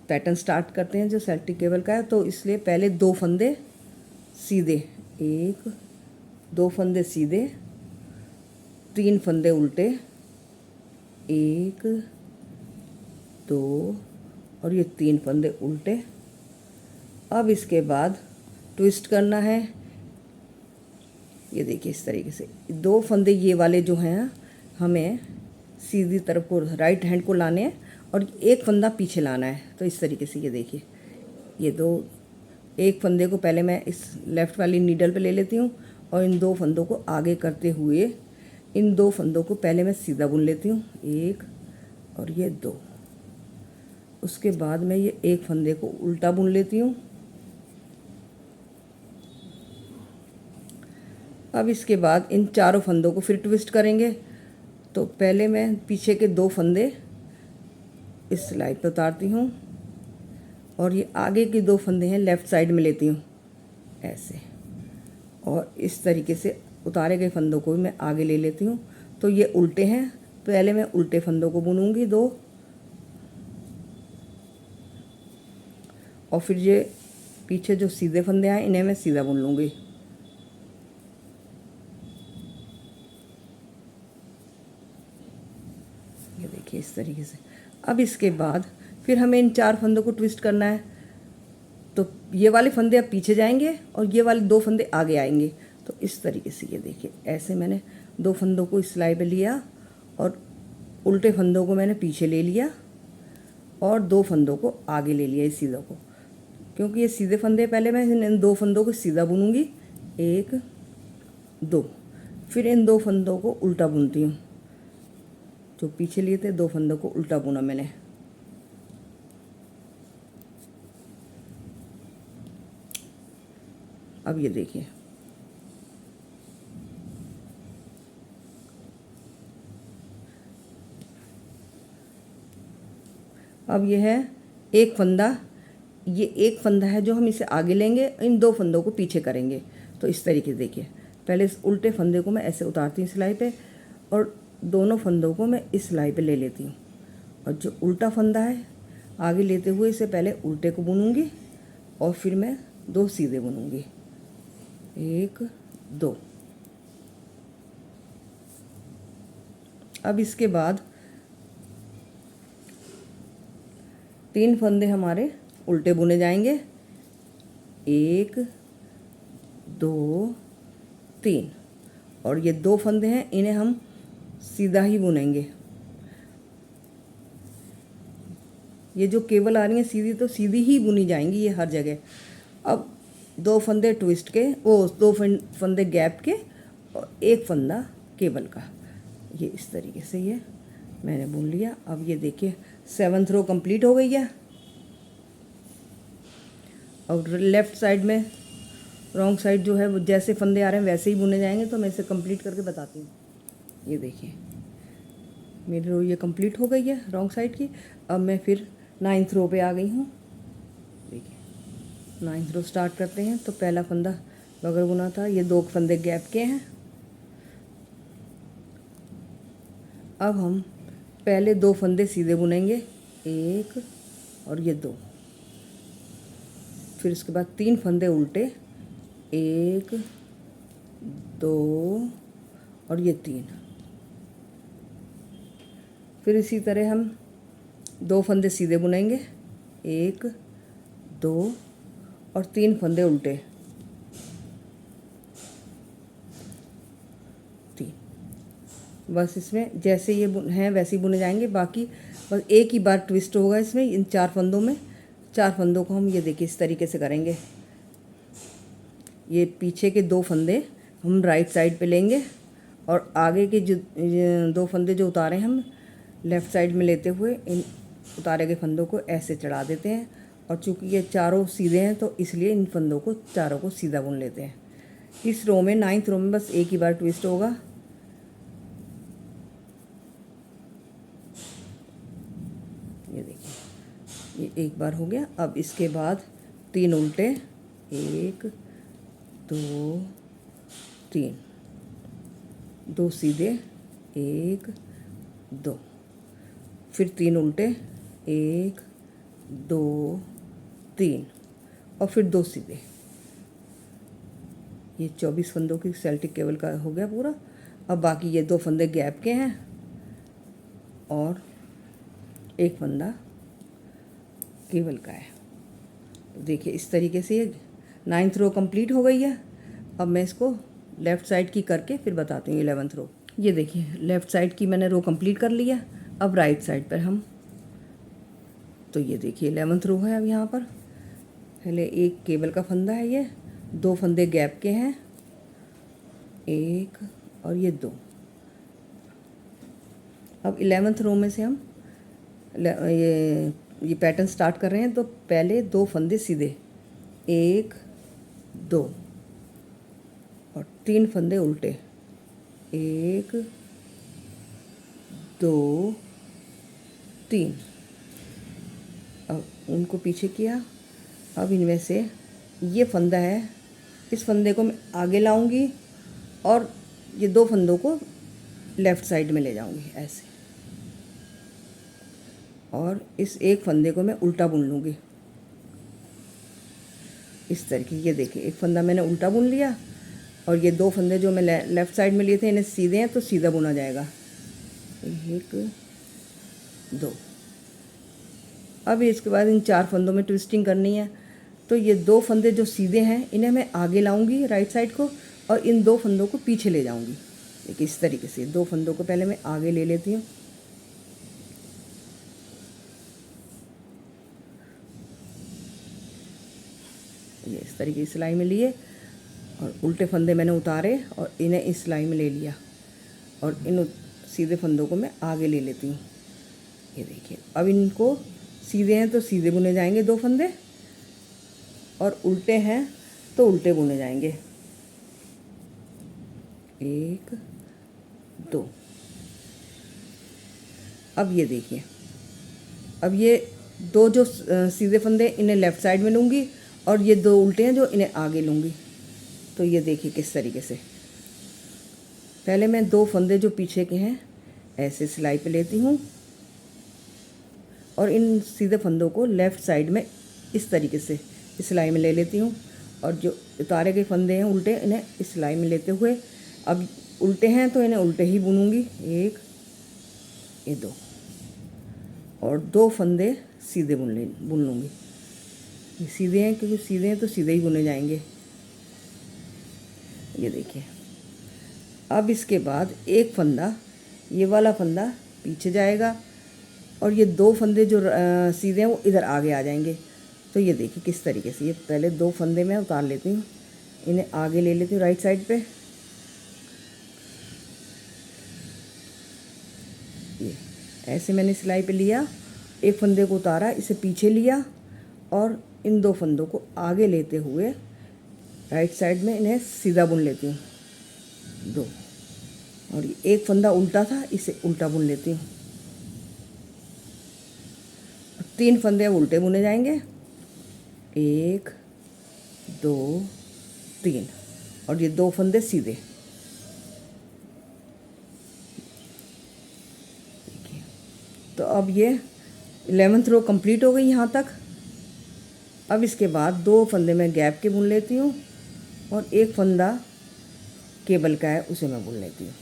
पैटर्न स्टार्ट करते हैं जो सेल्टिक केबल का है। तो इसलिए पहले 2 फंदे सीधे, 1 2 फंदे सीधे, 3 फंदे उल्टे, 1 2 और ये 3 फंदे उल्टे। अब इसके बाद ट्विस्ट करना है। ये देखिए इस तरीके से 2 फंदे ये वाले जो हैं हमें सीधी तरफ को राइट हैंड को लाने हैं और एक फंदा पीछे लाना है। तो इस तरीके से ये देखिए ये एक फंदे को पहले मैं इस लेफ़्ट वाली नीडल पे ले लेती हूँ और इन 2 फंदों को आगे करते हुए इन 2 फंदों को पहले मैं सीधा बुन लेती हूँ, 1 और ये 2। उसके बाद मैं ये एक फंदे को उल्टा बुन लेती हूँ। अब इसके बाद इन चारों फंदों को फिर ट्विस्ट करेंगे। तो पहले मैं पीछे के 2 फंदे इस सिलाई पर उतारती हूँ और ये आगे के 2 फंदे हैं लेफ़्ट साइड में लेती हूँ ऐसे, और इस तरीके से उतारे गए फंदों को भी मैं आगे ले लेती हूँ। तो ये उल्टे हैं, पहले मैं उल्टे फंदों को बुनूंगी 2 और फिर ये पीछे जो सीधे फंदे आए इन्हें मैं सीधा बुन लूँगी। ये देखिए इस तरीके से। अब इसके बाद फिर हमें इन 4 फंदों को ट्विस्ट करना है। तो ये वाले फंदे अब पीछे जाएंगे और ये वाले 2 फंदे आगे आएंगे। तो इस तरीके से ये देखिए, ऐसे मैंने 2 फंदों को सिलाई पे लिया और उल्टे फंदों को मैंने पीछे ले लिया और 2 फंदों को आगे ले लिया इस सीधों को, क्योंकि ये सीधे फंदे। पहले मैं इन 2 फंदों को सीधा बुनूंगी, 1 2, फिर इन 2 फंदों को उल्टा बुनती हूँ। जो पीछे लिए थे 2 फंदों को उल्टा बुना मैंने। अब ये देखिए, अब ये है एक फंदा, ये एक फंदा है जो हम इसे आगे लेंगे, इन 2 फंदों को पीछे करेंगे। तो इस तरीके से देखिए, पहले इस उल्टे फंदे को मैं ऐसे उतारती हूँ सिलाई पे और दोनों फंदों को मैं इस सिलाई पे ले लेती हूँ, और जो उल्टा फंदा है आगे लेते हुए इसे पहले उल्टे को बुनूंगी और फिर मैं 2 सीधे बुनूंगी, 1 2। अब इसके बाद 3 फंदे हमारे उल्टे बुने जाएंगे, 1 2 3, और ये 2 फंदे हैं इन्हें हम सीधा ही बुनेंगे। ये जो केबल आ रही है सीधी, तो सीधी ही बुनी जाएंगी ये हर जगह। अब 2 फंदे ट्विस्ट के, 2 फंदे गैप के और 1 फंदा केबल का, ये इस तरीके से ये मैंने बुन लिया। अब ये देखिए 7th रो कंप्लीट हो गई है। और लेफ़्ट साइड में रॉन्ग साइड जो है वो जैसे फंदे आ रहे हैं वैसे ही बुने जाएंगे। तो मैं इसे कंप्लीट करके बताती हूँ। ये देखिए मेरी रो ये कंप्लीट हो गई है रॉन्ग साइड की। अब मैं फिर 9th रो पे आ गई हूँ। देखिए 9th रो स्टार्ट करते हैं। तो पहला फंदा बगैर बुना था, ये 2 फंदे गैप के हैं। अब हम पहले 2 फंदे सीधे बुनेंगे, 1 और ये 2, फिर उसके बाद 3 फंदे उल्टे, 1 2 और ये 3। फिर इसी तरह हम 2 फंदे सीधे बुनेंगे, 1 2 और 3 फंदे उल्टे, 3। बस इसमें जैसे ये हैं वैसे ही बुने जाएंगे। बाकी बस एक ही बार ट्विस्ट होगा इसमें, इन 4 फंदों में। 4 फंदों को हम ये देखिए इस तरीके से करेंगे। ये पीछे के 2 फंदे हम राइट साइड पे लेंगे और आगे के जो 2 फंदे जो उतारे हम लेफ़्ट साइड में लेते हुए इन उतारे गए फंदों को ऐसे चढ़ा देते हैं। और चूँकि ये चारों सीधे हैं तो इसलिए इन फंदों को चारों को सीधा बुन लेते हैं। इस रो में 9th रो में बस एक ही बार ट्विस्ट होगा। ये देखिए ये एक बार हो गया। अब इसके बाद 3 उल्टे, 1 2 3, 2 सीधे, 1 2, फिर 3 उल्टे, 1 2 3 और फिर 2 सीधे। ये 24 फंदों की सेल्टिक केबल का हो गया पूरा। अब बाकी ये 2 फंदे गैप के हैं और 1 फंदा केबल का है। तो देखिए इस तरीके से ये 9th रो कंप्लीट हो गई है। अब मैं इसको लेफ़्ट साइड की करके फिर बताती हूँ 11th रो। ये देखिए लेफ़्ट साइड की मैंने रो कंप्लीट कर लिया। अब राइट साइड पर हम, तो ये देखिए 11th रो है। अब यहाँ पर पहले एक केबल का फंदा है, ये 2 फंदे गैप के हैं, 1 और ये 2। अब 11th रो में से हम ये पैटर्न स्टार्ट कर रहे हैं। तो पहले 2 फंदे सीधे, 1 2 और 3 फंदे उल्टे, 1 2 3। अब उनको पीछे किया। अब इनमें से ये फंदा है, इस फंदे को मैं आगे लाऊंगी और ये 2 फंदों को लेफ़्ट साइड में ले जाऊंगी ऐसे, और इस एक फंदे को मैं उल्टा बुन लूँगी इस तरीके। ये देखिए एक फंदा मैंने उल्टा बुन लिया और ये 2 फंदे जो मैं लेफ़्ट साइड में लिए थे इन्हें सीधे हैं तो सीधा बुना जाएगा, 1 2। अब इसके बाद इन 4 फंदों में ट्विस्टिंग करनी है। तो ये 2 फंदे जो सीधे हैं इन्हें मैं आगे लाऊंगी राइट साइड को, और इन 2 फंदों को पीछे ले जाऊंगी। देखिए इस तरीके से 2 फंदों को पहले मैं आगे ले लेती हूँ। ये इस तरीके की सिलाई में लिए और उल्टे फंदे मैंने उतारे और इन्हें इस सिलाई में ले लिया, और इन सीधे फंदों को मैं आगे ले लेती हूँ। ये देखिए अब इनको सीधे हैं तो सीधे बुने जाएंगे 2 फंदे, और उल्टे हैं तो उल्टे बुने जाएंगे। 1 2। अब ये देखिए, अब ये 2 जो सीधे फंदे इन्हें लेफ़्ट साइड में लूँगी, और ये 2 उल्टे हैं जो इन्हें आगे लूँगी। तो ये देखिए किस तरीके से पहले मैं 2 फंदे जो पीछे के हैं ऐसे सिलाई पे लेती हूँ, और इन सीधे फंदों को लेफ़्ट साइड में इस तरीके से इस सिलाई में ले लेती हूँ, और जो उतारे गए फंदे हैं उल्टे इन्हें इस सिलाई में लेते हुए, अब उल्टे हैं तो इन्हें उल्टे ही बुनूंगी। 1 ये 2, और 2 फंदे सीधे बुन लूँगी। ये सीधे हैं क्योंकि सीधे हैं तो सीधे ही बुने जाएंगे। ये देखिए अब इसके बाद एक फंदा, ये वाला फंदा पीछे जाएगा, और ये 2 फंदे जो सीधे हैं वो इधर आगे आ जाएंगे। तो ये देखिए किस तरीके से, ये पहले 2 फंदे मैं उतार लेती हूँ, इन्हें आगे ले लेती हूँ राइट साइड पे। ये ऐसे मैंने सिलाई पे लिया, एक फंदे को उतारा, इसे पीछे लिया, और इन 2 फंदों को आगे लेते हुए राइट साइड में इन्हें सीधा बुन लेती हूँ 2, और एक फंदा उल्टा था इसे उल्टा बुन लेती हूँ। 3 फंदे उल्टे बुने जाएंगे। 1 2 3, और ये 2 फंदे सीधे। देखिए तो अब ये 11th रो कंप्लीट हो गई यहाँ तक। अब इसके बाद 2 फंदे मैं गैप के बुन लेती हूँ, और एक फंदा केबल का है उसे मैं बुन लेती हूँ।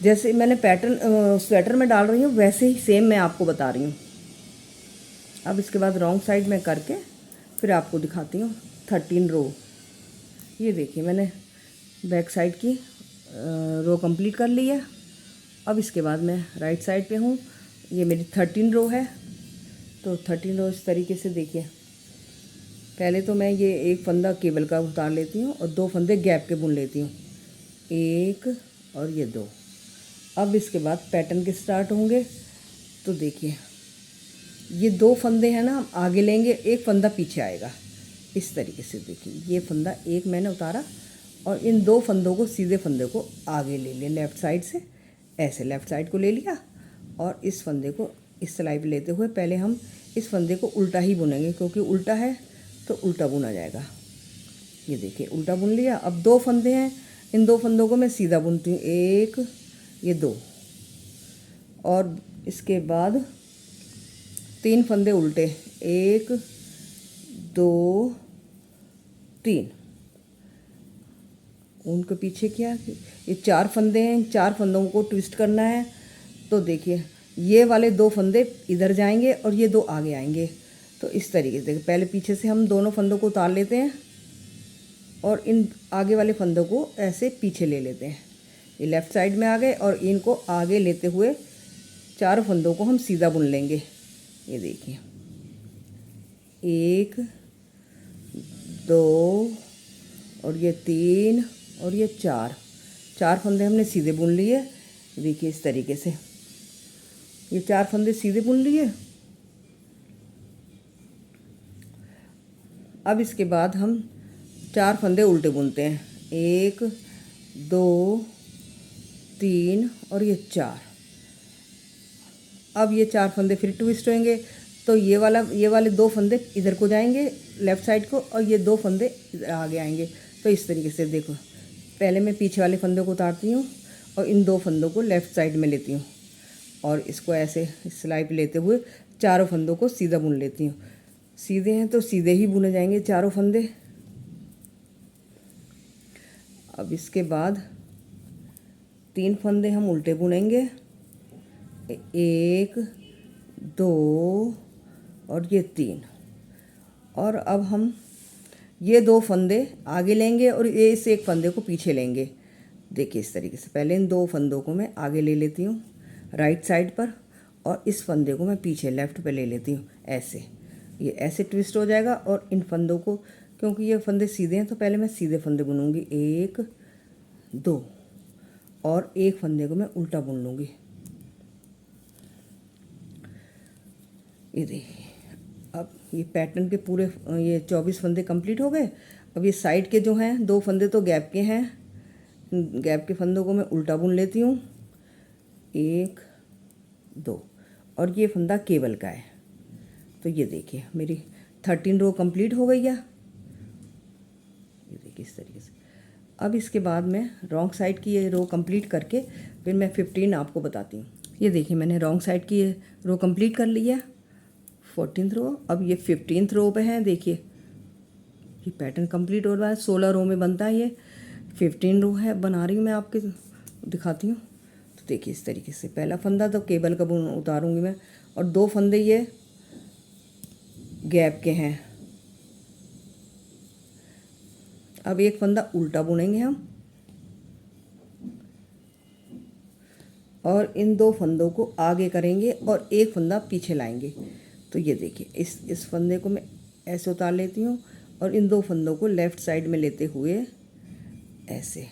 जैसे मैंने पैटर्न स्वेटर में डाल रही हूँ वैसे ही सेम मैं आपको बता रही हूँ। अब इसके बाद रॉन्ग साइड में करके फिर आपको दिखाती हूँ 13 रो। ये देखिए मैंने बैक साइड की रो कंप्लीट कर ली है। अब इसके बाद मैं राइट साइड पे हूँ, ये मेरी 13 रो है। तो 13 रो इस तरीके से देखिए, पहले तो मैं ये एक फंदा केबल का उतार लेती हूँ और 2 फंदे गैप के बुन लेती हूँ, 1 और ये 2। अब इसके बाद पैटर्न के स्टार्ट होंगे। तो देखिए ये 2 फंदे हैं ना, हम आगे लेंगे, एक फंदा पीछे आएगा इस तरीके से। देखिए ये फंदा एक मैंने उतारा, और इन 2 फंदों को सीधे फंदे को आगे ले लिया लेफ़्ट साइड से, ऐसे लेफ़्ट साइड को ले लिया, और इस फंदे को इस सिलाई पे लेते हुए पहले हम इस फंदे को उल्टा ही बुनेंगे, क्योंकि उल्टा है तो उल्टा बुना जाएगा। ये देखिए उल्टा बुन लिया। अब 2 फंदे हैं, इन 2 फंदों को मैं सीधा बुनती हूँ, 1 ये 2, और इसके बाद 3 फंदे उल्टे, 1 2 3। उनके पीछे क्या, ये 4 फंदे हैं, 4 फंदों को ट्विस्ट करना है। तो देखिए ये वाले 2 फंदे इधर जाएंगे और ये 2 आगे आएंगे। तो इस तरीके से देखिए पहले पीछे से हम दोनों फंदों को उतार लेते हैं, और इन आगे वाले फंदों को ऐसे पीछे ले लेते हैं। ये लेफ़्ट साइड में आ गए, और इनको आगे लेते हुए 4 फंदों को हम सीधा बुन लेंगे। ये देखिए 1 2 और ये 3 और ये 4 फंदे हमने सीधे बुन लिए। देखिए इस तरीके से ये 4 फंदे सीधे बुन लिए। अब इसके बाद हम 4 फंदे उल्टे बुनते हैं, 1 2 3 और ये 4। अब ये 4 फंदे फिर ट्विस्ट होंगे, तो ये वाले 2 फंदे इधर को जाएंगे लेफ़्ट साइड को, और ये 2 फंदे इधर आगे आएंगे। तो इस तरीके से देखो, पहले मैं पीछे वाले फंदे को उतारती हूँ और इन 2 फंदों को लेफ़्ट साइड में लेती हूँ, और इसको ऐसे सिलाई पे लेते हुए 4 फंदों को सीधा बुन लेती हूँ। सीधे हैं तो सीधे ही बुने जाएंगे 4 फंदे। अब इसके बाद 3 फंदे हम उल्टे बुनेंगे, 1 2 और ये 3। और अब हम ये 2 फंदे आगे लेंगे और ये इस एक फंदे को पीछे लेंगे। देखिए इस तरीके से पहले इन 2 फंदों को मैं आगे ले लेती हूँ राइट साइड पर, और इस फंदे को मैं पीछे लेफ़्ट पे ले लेती हूँ। ऐसे ये ऐसे ट्विस्ट हो जाएगा। और इन फंदों को, क्योंकि ये फंदे सीधे हैं तो पहले मैं सीधे फंदे बुनूंगी, 1 2, और एक फंदे को मैं उल्टा बुन लूँगी। ये देखिए अब ये पैटर्न के पूरे ये 24 फंदे कंप्लीट हो गए। अब ये साइड के जो हैं 2 फंदे तो गैप के हैं, गैप के फंदों को मैं उल्टा बुन लेती हूँ, 1 2, और ये फंदा केबल का है। तो ये देखिए मेरी 13 रो कंप्लीट हो गई है। ये देखिए इस तरीके से। अब इसके बाद मैं रॉन्ग साइड की ये रो कंप्लीट करके फिर मैं 15 आपको बताती हूँ। ये देखिए मैंने रॉन्ग साइड की ये रो कंप्लीट कर ली है, 14th रो। अब ये 15th रो पे है। देखिए ये पैटर्न कंप्लीट हो रहा है, 16 रो में बनता है, ये 15 रो है। बना रही हूँ मैं, आपके दिखाती हूँ। तो देखिए इस तरीके से पहला फंदा तो केबल का उतारूँगी मैं, और 2 फंदे ये गैप के हैं। अब एक फंदा उल्टा बुनेंगे हम, और इन 2 फंदों को आगे करेंगे और एक फंदा पीछे लाएंगे। तो ये देखिए इस फंदे को मैं ऐसे उतार लेती हूँ, और इन 2 फंदों को लेफ़्ट साइड में लेते हुए ऐसे,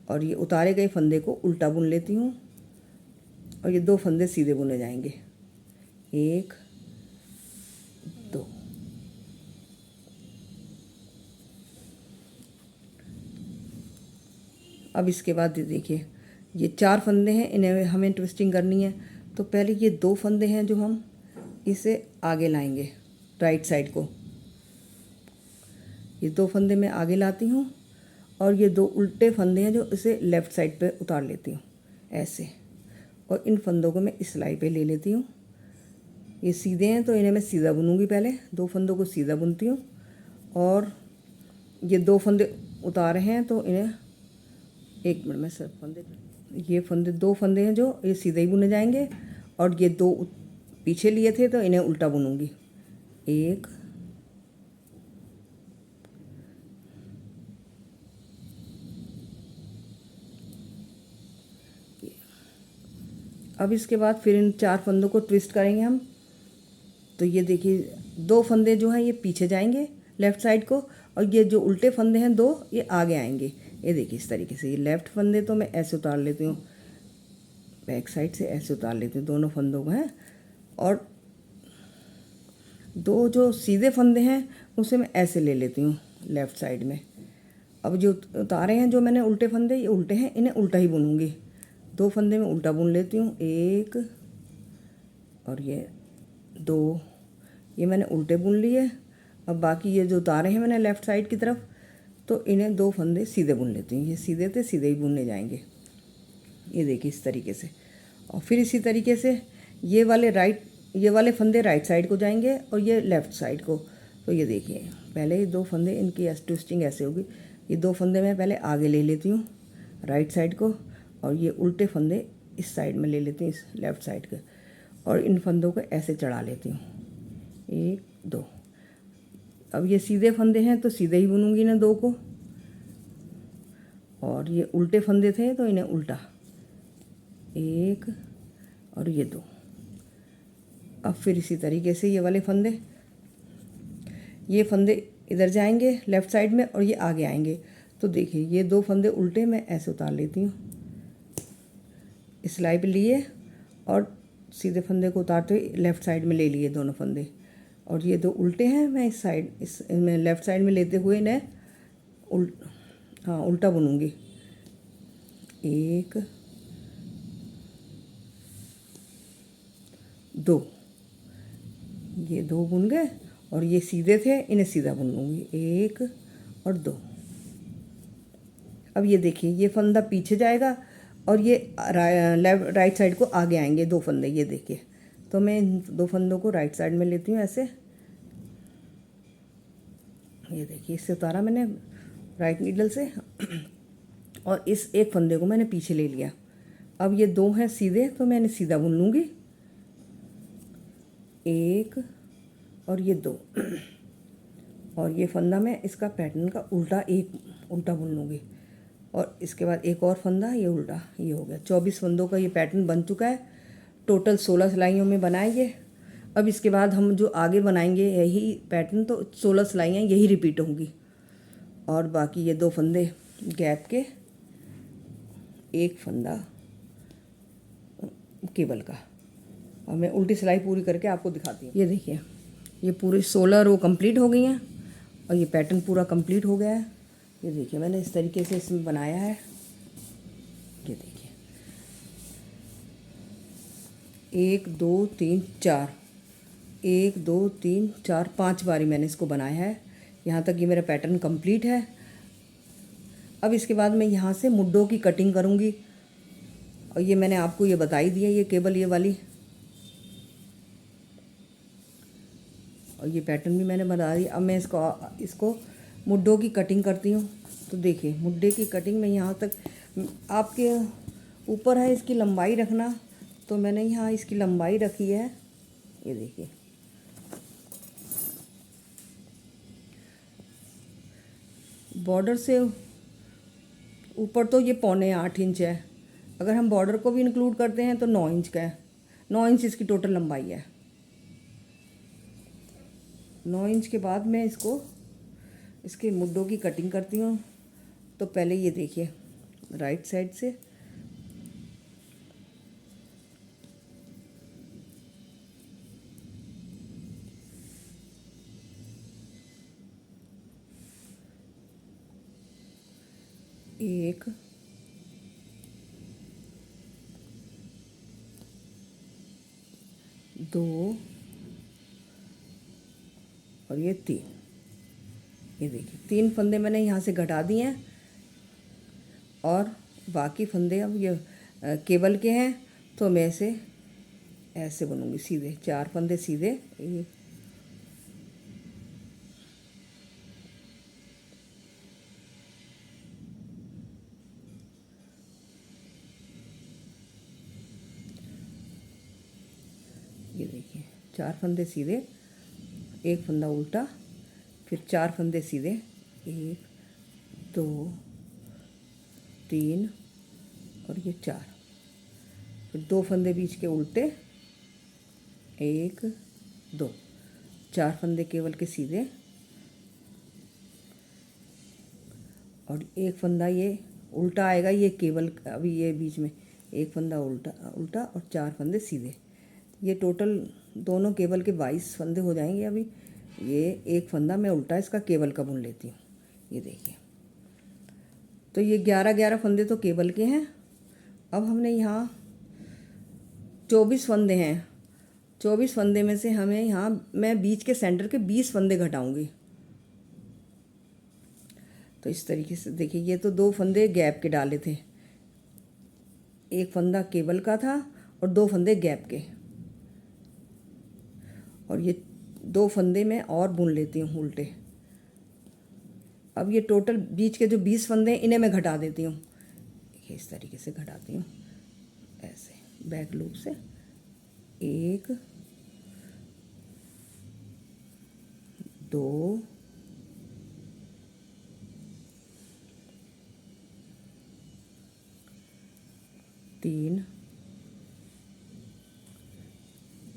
और ये उतारे गए फंदे को उल्टा बुन लेती हूँ, और ये 2 फंदे सीधे बुने जाएंगे, 1 2। अब इसके बाद देखिए ये 4 फंदे हैं, इन्हें हमें ट्विस्टिंग करनी है। तो पहले ये 2 फंदे हैं जो हम इसे आगे लाएंगे राइट साइड को, ये 2 फंदे मैं आगे लाती हूँ, और ये 2 उल्टे फंदे हैं जो इसे लेफ़्ट साइड पे उतार लेती हूँ ऐसे, और इन फंदों को मैं इस सिलाई पे ले लेती हूँ। ये सीधे हैं तो इन्हें मैं सीधा बुनूंगी, पहले 2 फंदों को सीधा बुनती हूँ, और ये 2 फंदे उतारे हैं तो इन्हें, एक मिनट में सब फंदे, ये फंदे 2 फंदे हैं जो ये सीधे ही बुने जाएंगे, और ये 2 पीछे लिए थे तो इन्हें उल्टा बुनूंगी, 1 अब इसके बाद फिर इन 4 फंदों को ट्विस्ट करेंगे हम। तो ये देखिए 2 फंदे जो हैं ये पीछे जाएंगे लेफ़्ट साइड को, और ये जो उल्टे फंदे हैं 2 ये आगे आएंगे। ये देखिए इस तरीके से, ये लेफ़्ट फंदे तो मैं ऐसे उतार लेती हूँ, बैक साइड से ऐसे उतार लेती हूँ दोनों फंदों को हैं, और 2 जो सीधे फंदे हैं उसे मैं ऐसे ले लेती हूँ लेफ़्ट साइड में। अब जो उतारे हैं जो मैंने उल्टे फंदे, ये उल्टे हैं, इन्हें उल्टा ही बुनूंगी, 2 फंदे में उल्टा बुन लेती हूँ, 1 और ये 2, ये मैंने उल्टे बुन लिए। अब बाकी ये जो उतारे हैं मैंने लेफ़्ट साइड की तरफ, तो इन्हें 2 फंदे सीधे बुन लेती हूँ, ये सीधे थे सीधे ही बुनने जाएंगे। ये देखिए इस तरीके से। और फिर इसी तरीके से ये वाले फंदे राइट साइड को जाएंगे और ये लेफ़्ट साइड को। तो ये देखिए पहले ये 2 फंदे, इनकी ट्विस्टिंग ऐसे होगी, ये 2 फंदे मैं पहले आगे ले लेती हूँ राइट साइड को, और ये उल्टे फंदे इस साइड में ले लेती हूँ, इस लेफ़्ट साइड के, और इन फंदों को ऐसे चढ़ा लेती हूँ, 1 2। अब ये सीधे फंदे हैं तो सीधे ही बुनूंगी ना 2 को, और ये उल्टे फंदे थे तो इन्हें उल्टा, 1 और ये 2। अब फिर इसी तरीके से ये वाले फंदे, ये फंदे इधर जाएंगे लेफ़्ट साइड में और ये आगे आएंगे। तो देखिए ये 2 फंदे उल्टे मैं ऐसे उतार लेती हूँ, इस सिलाई पे लिए और सीधे फंदे को उतारते हुए लेफ़्ट साइड में ले लिए दोनों फंदे, और ये 2 उल्टे हैं मैं इसमें लेफ़्ट साइड में लेते हुए इन्हें उल्टा बुनूंगी, 1 2, ये 2 बुन गए, और ये सीधे थे इन्हें सीधा बुन लूँगी, 1 और 2। अब ये देखिए ये फंदा पीछे जाएगा और ये राइट साइड को आगे आएंगे 2 फंदे, ये देखिए। तो मैं इन 2 फंदों को राइट साइड में लेती हूँ ऐसे, ये देखिए इससे उतारा मैंने राइट नीडल से, और इस एक फंदे को मैंने पीछे ले लिया। अब ये 2 हैं सीधे तो मैं इन्हें सीधा बुन लूँगी, एक और ये 2 और ये फंदा मैं इसका पैटर्न का उल्टा बुन लूँगी और इसके बाद एक और फंदा ये उल्टा, ये हो गया। 24 फंदों का ये पैटर्न बन चुका है। टोटल 16 सिलाइयों में बनाएंगे। अब इसके बाद हम जो आगे बनाएंगे यही पैटर्न, तो 16 सिलाइयाँ यही रिपीट होंगी और बाकी ये 2 फंदे गैप के, एक फंदा केबल का। और मैं उल्टी सिलाई पूरी करके आपको दिखाती हूँ। ये देखिए, ये पूरे 16 रो कंप्लीट हो गई हैं और ये पैटर्न पूरा कंप्लीट हो गया है। ये देखिए मैंने इस तरीके से इसमें बनाया है। ये देखिए 1 2 3 4, 1 2 3 4 5 बारी मैंने इसको बनाया है। यहाँ तक ये मेरा पैटर्न कंप्लीट है। अब इसके बाद मैं यहाँ से मुड्डों की कटिंग करूँगी और ये मैंने आपको ये बताई दी है, ये केबल ये वाली, और ये पैटर्न भी मैंने बना दी। अब मैं इसको मुड्डों की कटिंग करती हूँ। तो देखिए मुड्डे की कटिंग में यहाँ तक आपके ऊपर है इसकी लंबाई रखना, तो मैंने यहाँ इसकी लंबाई रखी है। ये देखिए बॉर्डर से ऊपर तो ये 7.25 इंच है। अगर हम बॉर्डर को भी इंक्लूड करते हैं तो 9 इंच का है। 9 इंच इसकी टोटल लंबाई है। 9 इंच के बाद मैं इसके मुड्डों की कटिंग करती हूँ। तो पहले ये देखिए राइट साइड से एक, दो और ये 3। ये देखिए 3 फंदे मैंने यहाँ से घटा दिए हैं और बाकी फंदे अब ये केबल के हैं, तो मैं इसे ऐसे बनूँगी सीधे, 4 फंदे सीधे। ये देखिए 4 फंदे सीधे, एक फंदा उल्टा, फिर 4 फंदे सीधे, 1 2 3 और ये 4, फिर 2 फंदे बीच के उल्टे, 1 2, 4 फंदे केवल के सीधे और एक फंदा ये उल्टा आएगा, ये केवल अभी ये बीच में एक फंदा उल्टा और 4 फंदे सीधे। ये टोटल दोनों केबल के 22 फंदे हो जाएंगे। अभी ये एक फंदा मैं उल्टा इसका केबल का बुन लेती हूँ। ये देखिए तो ये 11 फंदे तो केबल के हैं। अब हमने यहाँ 24 फंदे हैं। 24 फंदे में से हमें यहाँ मैं बीच के सेंटर के 20 फंदे घटाऊँगी। तो इस तरीके से देखिए, ये तो 2 फंदे गैप के डाले थे, एक फंदा केबल का था और 2 फंदे गैप के, और ये 2 फंदे मैं और बुन लेती हूँ उल्टे। अब ये टोटल बीच के जो 20 फंदे हैं इन्हें मैं घटा देती हूँ। इस तरीके से घटाती हूँ, ऐसे बैक लूप से, 1 2 3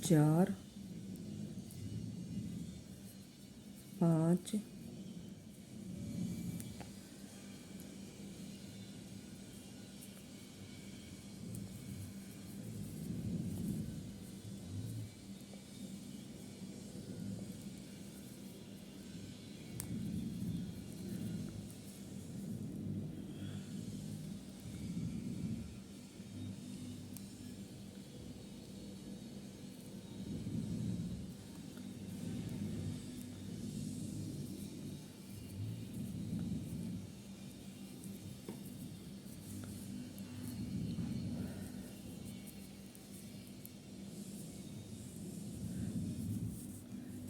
4 5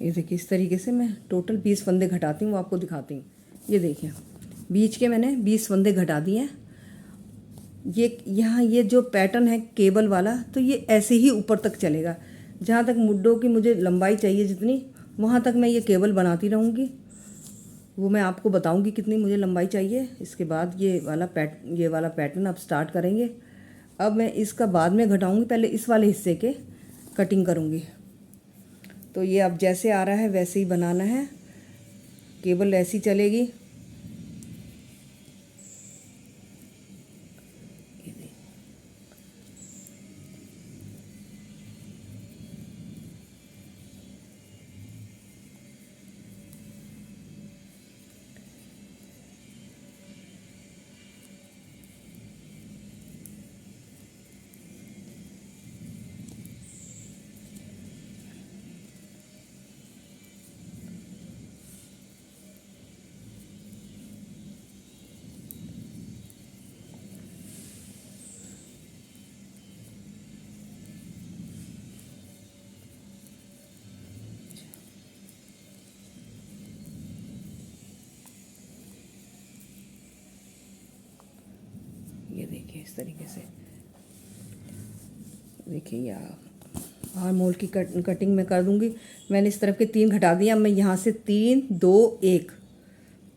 ये देखिए इस तरीके से मैं टोटल 20 फंदे घटाती हूँ, आपको दिखाती हूँ। ये देखिए बीच के मैंने 20 फंदे घटा दिए हैं। ये यहाँ ये जो पैटर्न है केबल वाला, तो ये ऐसे ही ऊपर तक चलेगा। जहाँ तक मुड्डों की मुझे लंबाई चाहिए जितनी, वहाँ तक मैं ये केबल बनाती रहूँगी। वो मैं आपको बताऊँगी कितनी मुझे लंबाई चाहिए। इसके बाद ये वाला पैटर्न अब स्टार्ट करेंगे। अब मैं इसका बाद में घटाऊँगी, पहले इस वाले हिस्से के कटिंग करूँगी। तो ये अब जैसे आ रहा है वैसे ही बनाना है, केबल ऐसी चलेगी। ये देखिए इस तरीके से, देखिए या आर्म होल की कटिंग मैं कर दूंगी। मैंने इस तरफ के 3 घटा दिया। मैं यहाँ से 3 2 1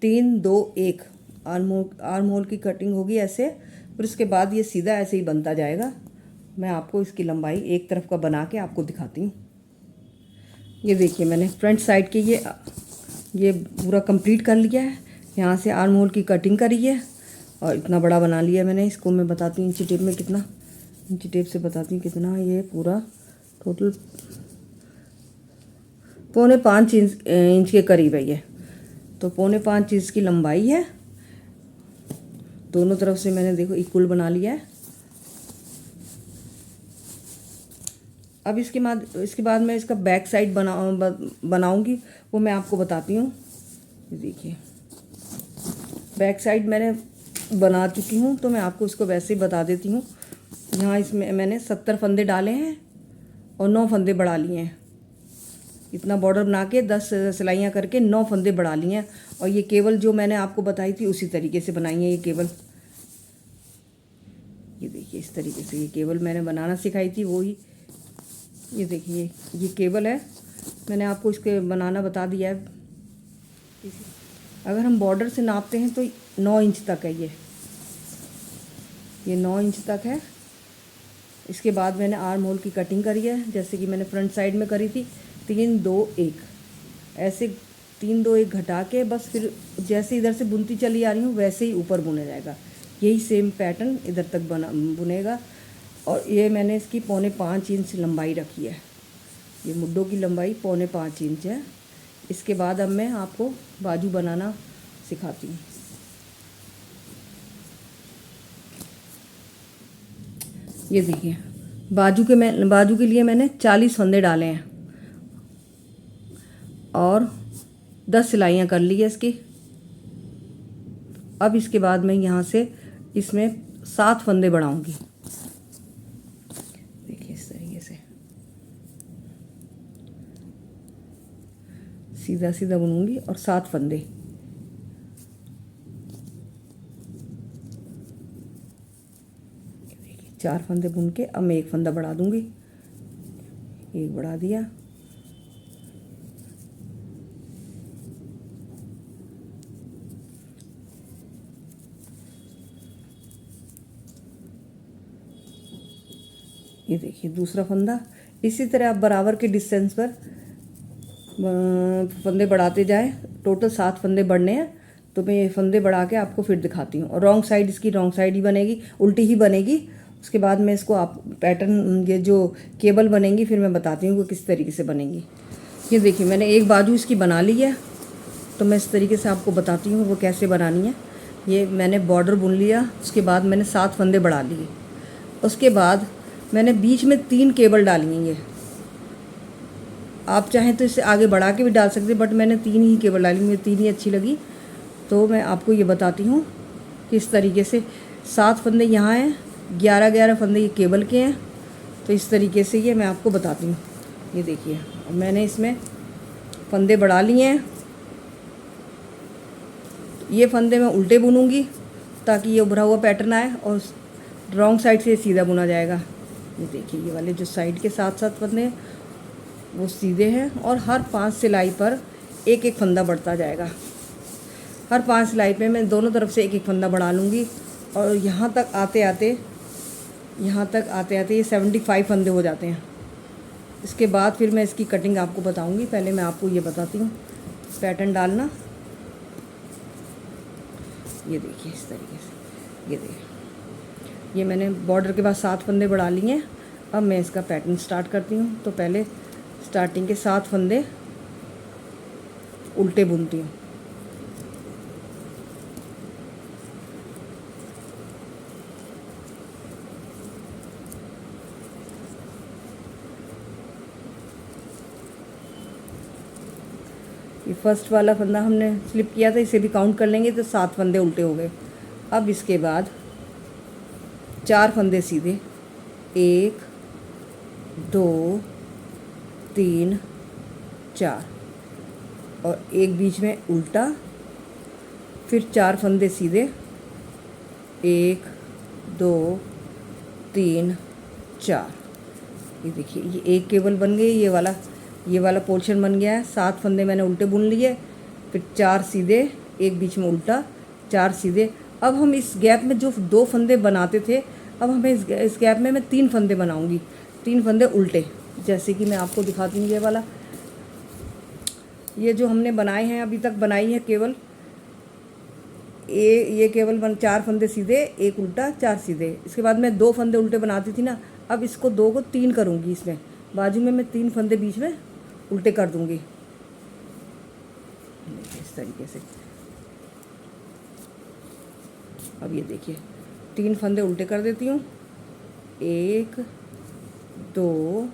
3 2 1 आर्म होल की कटिंग होगी ऐसे। फिर उसके बाद ये सीधा ऐसे ही बनता जाएगा। मैं आपको इसकी लंबाई एक तरफ का बना के आपको दिखाती हूँ। ये देखिए मैंने फ्रंट साइड के ये पूरा कंप्लीट कर लिया है। यहाँ से आर्म होल की कटिंग करी है और इतना बड़ा बना लिया मैंने। इसको मैं बताती हूँ इंची टेप में कितना, इंची टेप से बताती हूँ कितना। ये पूरा टोटल 4.25 इंच के करीब है ये। तो 4.25 इंच की लंबाई है। दोनों तरफ से मैंने देखो इक्वल बना लिया है। अब इसके बाद मैं इसका बैक साइड बनाऊंगी, वो मैं आपको बताती हूँ। देखिए बैक साइड मैंने बना चुकी हूँ, तो मैं आपको इसको वैसे ही बता देती हूँ। यहाँ इसमें मैंने 70 फंदे डाले हैं और 9 फंदे बढ़ा लिए हैं। इतना बॉर्डर बना के 10 सिलाइयाँ करके 9 फंदे बढ़ा लिए हैं। और ये केबल जो मैंने आपको बताई थी उसी तरीके से बनाई है ये केबल। ये देखिए इस तरीके से ये केबल मैंने बनाना सिखाई थी वो ही। ये देखिए ये केबल है, मैंने आपको इसके बनाना बता दिया है। अगर हम बॉर्डर से नापते हैं तो 9 इंच तक है ये 9 इंच तक है। इसके बाद मैंने आर्म होल की कटिंग करी है, जैसे कि मैंने फ्रंट साइड में करी थी। 3 2 1 ऐसे 3 2 1 घटा के बस फिर जैसे इधर से बुनती चली आ रही हूँ वैसे ही ऊपर बुना जाएगा। यही सेम पैटर्न इधर तक बुनेगा। और ये मैंने इसकी 4.25 इंच लंबाई रखी है। ये मुड्डों की लंबाई 4.25 इंच है। इसके बाद अब मैं आपको बाजू बनाना सिखाती हूँ। ये देखिए बाजू के लिए मैंने 40 फंदे डाले हैं और 10 सिलाइयाँ कर ली है इसकी। अब इसके बाद मैं यहाँ से इसमें 7 फंदे बढ़ाऊँगी। देखिए इस तरीके से सीधा सीधा बुनूंगी और 7 फंदे। देखिए 4 फंदे बुन के अब मैं 1 फंदा बढ़ा दूंगी। 1 बढ़ा दिया। ये देखिए दूसरा फंदा। इसी तरह आप बराबर के डिस्टेंस पर फंदे बढ़ाते जाएं। टोटल 7 फंदे बढ़ने हैं। तो मैं ये फंदे बढ़ा के आपको फिर दिखाती हूँ। और रॉन्ग साइड इसकी रॉन्ग साइड ही बनेगी, उल्टी ही बनेगी। उसके बाद मैं इसको आप पैटर्न ये जो केबल बनेंगी फिर मैं बताती हूँ वो किस तरीके से बनेंगी। ये देखिए मैंने एक बाजू इसकी बना ली है, तो मैं इस तरीके से आपको बताती हूँ वो कैसे बनानी है। ये मैंने बॉर्डर बुन लिया, उसके बाद मैंने 7 फंदे बढ़ा लिए। उसके बाद मैंने बीच में 3 केबल डाली हैं। ये आप चाहें तो इससे आगे बढ़ा के भी डाल सकते हैं, बट मैंने 3 ही केबल डाली, मुझे 3 ही अच्छी लगी। तो मैं आपको ये बताती हूँ कि इस तरीके से 7 फंदे यहाँ हैं, 11 फंदे ये केबल के हैं। तो इस तरीके से ये मैं आपको बताती हूँ। ये देखिए मैंने इसमें फंदे बढ़ा लिए हैं। ये फंदे मैं उल्टे बुनूंगी ताकि ये उभरा हुआ पैटर्न आए और रॉन्ग साइड से सीधा बुना जाएगा। ये देखिए ये वाले जो साइड के 7 फंदे हैं वो सीधे हैं और हर 5 सिलाई पर एक एक फंदा बढ़ता जाएगा। हर 5 सिलाई पे मैं दोनों तरफ से एक एक फंदा बढ़ा लूँगी और यहाँ तक आते आते ये 75 फंदे हो जाते हैं। इसके बाद फिर मैं इसकी कटिंग आपको बताऊँगी। पहले मैं आपको ये बताती हूँ पैटर्न डालना। ये देखिए इस तरीके से, ये देखिए, ये मैंने बॉर्डर के बाद 7 फंदे बढ़ा लिए हैं। अब मैं इसका पैटर्न स्टार्ट करती हूँ। तो पहले स्टार्टिंग के 7 फंदे उल्टे बुनती हूँ। ये फर्स्ट वाला फंदा हमने स्लिप किया था, इसे भी काउंट कर लेंगे तो 7 फंदे उल्टे हो गए। अब इसके बाद 4 फंदे सीधे, 1 2 3 4 और एक बीच में उल्टा, फिर 4 फंदे सीधे, 1 2 3 4। ये देखिए ये एक केबल बन गई, ये वाला पोर्शन बन गया है। 7 फंदे मैंने उल्टे बुन लिए, फिर 4 सीधे, एक बीच में उल्टा, 4 सीधे। अब हम इस गैप में जो 2 फंदे बनाते थे, अब हमें इस गैप में मैं 3 फंदे बनाऊंगी, 3 फंदे उल्टे। जैसे कि मैं आपको दिखाती हूँ, ये वाला, ये जो हमने बनाए हैं अभी तक बनाई है केवल ये केवल 4 फंदे सीधे, एक उल्टा, 4 सीधे। इसके बाद मैं 2 फंदे उल्टे बनाती थी ना, अब इसको 2 को 3 करूँगी। इसमें बाजू में मैं 3 फंदे बीच में उल्टे कर दूँगी इस तरीके से। अब ये देखिए 3 फंदे उल्टे कर देती हूँ, 1 2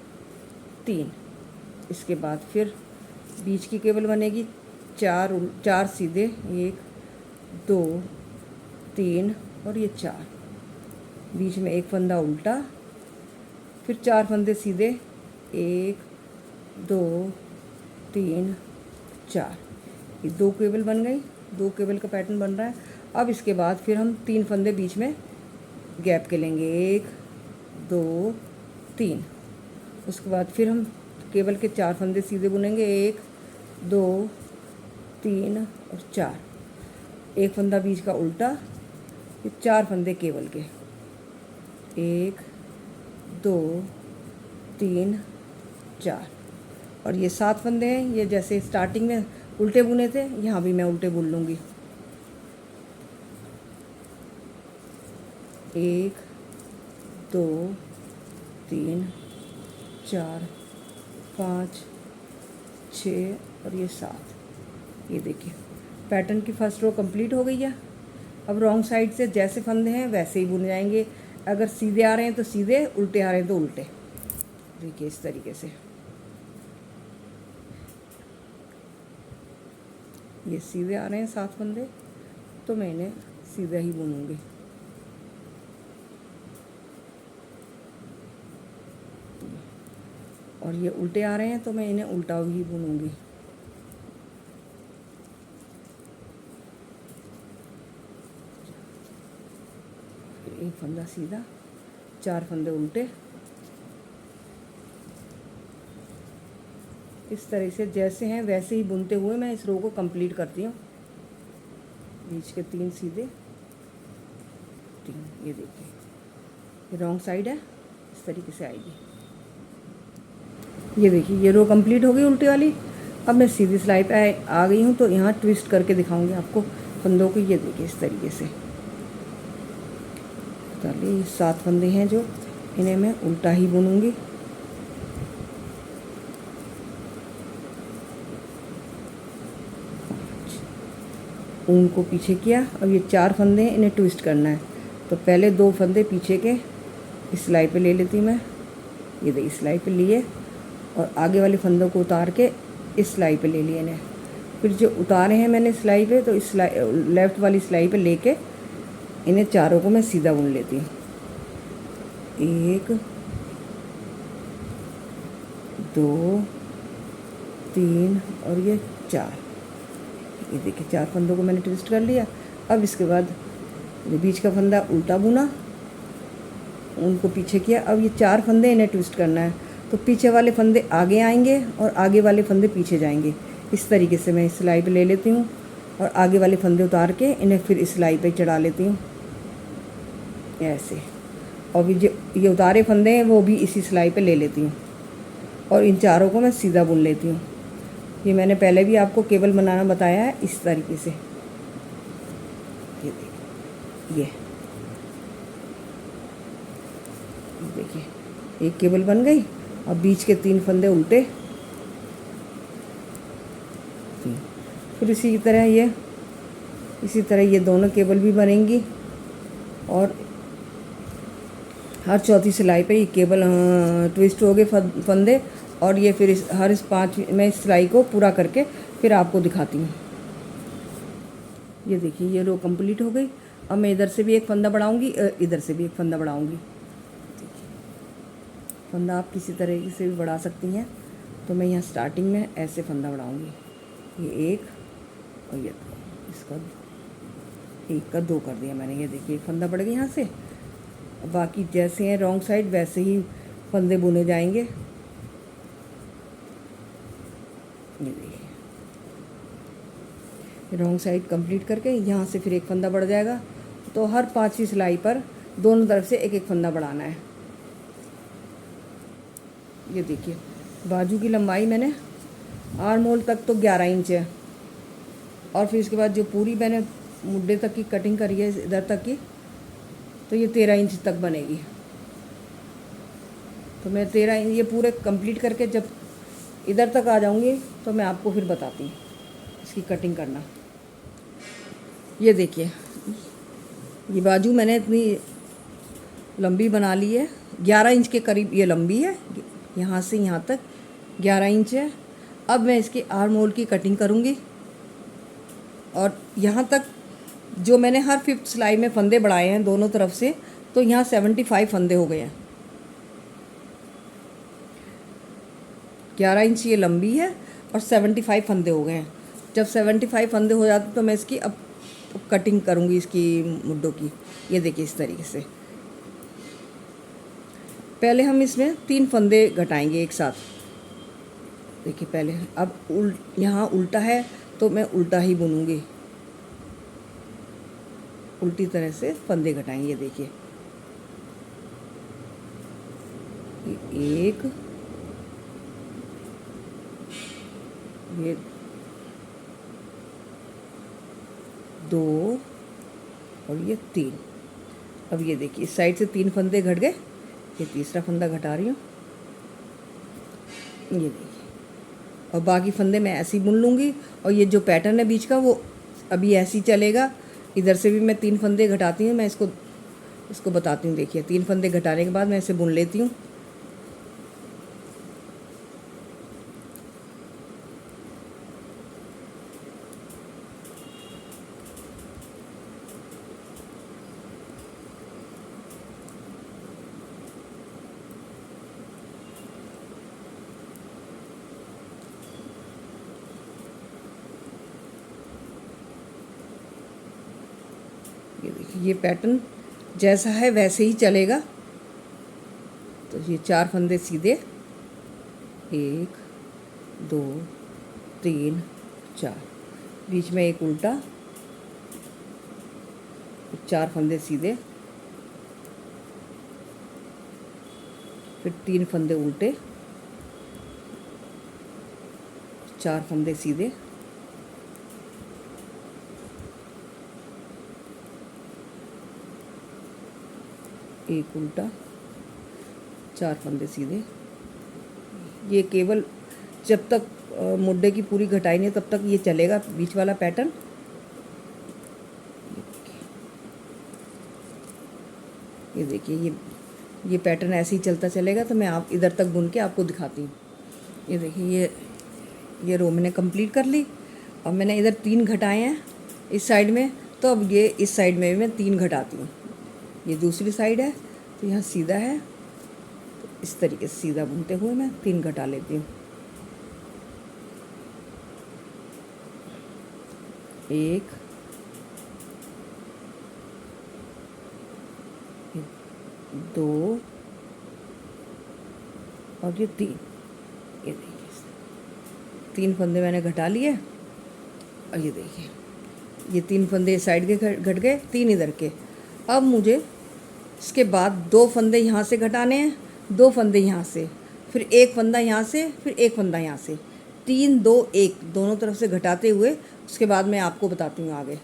3। इसके बाद फिर बीच की केबल बनेगी, 4 सीधे, 1 2 3 और ये 4, बीच में एक फंदा उल्टा, फिर 4 फंदे सीधे, 1 2 3 4। ये 2 केबल बन गई, 2 केबल का पैटर्न बन रहा है। अब इसके बाद फिर हम 3 फंदे बीच में गैप के लेंगे, 1 2 3। उसके बाद फिर हम केबल के 4 फंदे सीधे बुनेंगे, 1 2 3 और 4, एक फंदा बीच का उल्टा, फिर 4 फंदे केबल के, 1 2 3 4। और ये 7 फंदे हैं। ये जैसे स्टार्टिंग में उल्टे बुने थे, यहाँ भी मैं उल्टे बुन लूँगी, 1 2 3 4 5 6 और ये 7। ये देखिए पैटर्न की फर्स्ट रो कंप्लीट हो गई है। अब रॉन्ग साइड से जैसे फंदे हैं वैसे ही बुन जाएंगे। अगर सीधे आ रहे हैं तो सीधे, उल्टे आ रहे हैं तो उल्टे। देखिए इस तरीके से ये सीधे आ रहे हैं 7 फंदे, तो मैं इन्हें सीधा ही बुनूंगी। और ये उल्टे आ रहे हैं तो मैं इन्हें उल्टा ही बुनूंगी। एक फंदा सीधा, 4 फंदे उल्टे। इस तरह से जैसे हैं वैसे ही बुनते हुए मैं इस रो को कंप्लीट करती हूँ। बीच के 3 सीधे, 3। ये देखिए ये रॉन्ग साइड है, इस तरीके से आएगी। ये देखिए ये रो कंप्लीट हो गई उल्टी वाली। अब मैं सीधी सिलाई पे आ गई हूँ, तो यहाँ ट्विस्ट करके दिखाऊंगी आपको फंदों को। ये देखिए इस तरीके से, ये 7 फंदे हैं जो इन्हें मैं उल्टा ही बुनूंगी। ऊन को पीछे किया। अब ये 4 फंदे हैं, इन्हें ट्विस्ट करना है। तो पहले 2 फंदे पीछे के इस सिलाई पे ले लेती मैं, ये देखिए सिलाई पे लिए, और आगे वाले फंदों को उतार के इस सिलाई पे ले लिए इन्हें। फिर जो उतारे हैं मैंने सिलाई पे, तो इस लेफ़्ट वाली सिलाई पे लेके इन्हें चारों को मैं सीधा बुन लेती हूँ। 1 2 3 और ये 4। ये देखिए 4 फंदों को मैंने ट्विस्ट कर लिया। अब इसके बाद बीच का फंदा उल्टा बुना, उनको पीछे किया। अब ये 4 फंदे इन्हें ट्विस्ट करना है। तो पीछे वाले फंदे आगे आएंगे और आगे वाले फंदे पीछे जाएंगे। इस तरीके से मैं सिलाई पे ले लेती हूँ और आगे वाले फंदे उतार के इन्हें फिर इस सिलाई पे चढ़ा लेती हूँ ऐसे। और ये उतारे फंदे हैं वो भी इसी सिलाई पे ले लेती हूँ और इन चारों को मैं सीधा बुन लेती हूँ। ये मैंने पहले भी आपको केबल बनाना बताया है इस तरीके से। ये देखिए एक केबल बन गई। अब बीच के 3 फंदे उल्टे, फिर इसी तरह ये दोनों केबल भी बनेंगी और हर चौथी सिलाई पे ये केबल ट्विस्ट हो गए फंदे। और ये फिर हर इस 5 में इस सिलाई को पूरा करके फिर आपको दिखाती हूँ। ये देखिए ये रो कंप्लीट हो गई। अब मैं इधर से भी एक फंदा बढ़ाऊँगी, इधर से भी एक फंदा बढ़ाऊँगी। फंदा आप किसी तरीके से भी बढ़ा सकती हैं। तो मैं यहाँ स्टार्टिंग में ऐसे फंदा बढ़ाऊँगी। ये एक और ये इसका एक का 2 कर दिया मैंने। ये देखिए एक फंदा बढ़ गया यहाँ से। बाकी जैसे हैं रॉन्ग साइड वैसे ही फंदे बुने जाएंगे। ये देखिए रॉन्ग साइड कंप्लीट करके यहाँ से फिर एक फंदा बढ़ जाएगा। तो हर 5वीं सिलाई पर दोनों तरफ से एक एक फंदा बढ़ाना है। ये देखिए बाजू की लंबाई मैंने आर्म होल तक तो 11 इंच है और फिर इसके बाद जो पूरी मैंने मुड्ढे तक की कटिंग करी है इधर तक की, तो ये 13 इंच तक बनेगी। तो मैं 13 इंच ये पूरे कंप्लीट करके जब इधर तक आ जाऊंगी तो मैं आपको फिर बताती हूँ इसकी कटिंग करना। ये देखिए ये बाजू मैंने इतनी लंबी बना ली है, 11 इंच के करीब ये लंबी है। यहाँ से यहाँ तक 11 इंच है। अब मैं इसकी आर्म होल की कटिंग करूँगी और यहाँ तक जो मैंने हर 5th सिलाई में फंदे बढ़ाए हैं दोनों तरफ से, तो यहाँ 75 फंदे हो गए हैं। 11 इंच ये लंबी है और 75 फंदे हो गए हैं। जब 75 फंदे हो जाते तो मैं इसकी अब कटिंग करूँगी इसकी मुड्ढों की। ये देखिए इस तरीके से पहले हम इसमें 3 फंदे घटाएंगे एक साथ। देखिए पहले अब यहाँ उल्टा है तो मैं उल्टा ही बुनूंगी, उल्टी तरह से फंदे घटाएंगे। देखिए एक, ये 2 और ये 3। अब ये देखिए इस साइड से 3 फंदे घट गए। ये तीसरा फंदा घटा रही हूँ। ये देखिए और बाकी फंदे मैं ऐसे ही बुन लूँगी। और ये जो पैटर्न है बीच का वो अभी ऐसे ही चलेगा। इधर से भी मैं 3 फंदे घटाती हूँ। मैं इसको बताती हूँ। देखिए 3 फंदे घटाने के बाद मैं इसे बुन लेती हूँ। ये देखिए ये पैटर्न जैसा है वैसे ही चलेगा। तो ये 4 फंदे सीधे, 1 2 3 4, बीच में एक उल्टा, 4 फंदे सीधे, फिर 3 फंदे उल्टे, 4 फंदे सीधे, एक उल्टा, 4 फंदे सीधे। ये केवल जब तक मुड्ढे की पूरी घटाई नहीं तब तक ये चलेगा बीच वाला पैटर्न। ये देखिए ये पैटर्न ऐसे ही चलता चलेगा। तो मैं आप इधर तक बुन के आपको दिखाती हूँ। ये देखिए ये रो मैंने कंप्लीट कर ली। अब मैंने इधर 3 घटाए हैं इस साइड में, तो अब ये इस साइड में भी मैं 3 घटाती हूँ। ये दूसरी साइड है तो यहाँ सीधा है, तो इस तरीके से सीधा बुनते हुए मैं 3 घटा लेती हूँ। 1 2 और ये 3, ये देखिए 3 फंदे मैंने घटा लिए। और ये देखिए ये 3 फंदे साइड के घट गए, 3 इधर के। अब मुझे इसके बाद 2 फंदे यहाँ से घटाने हैं, 2 फंदे यहाँ से, फिर 1 फंदा यहाँ से, फिर 1 फंदा यहाँ से, 3 2 1 दोनों तरफ से घटाते हुए उसके बाद मैं आपको बताती हूँ आगे।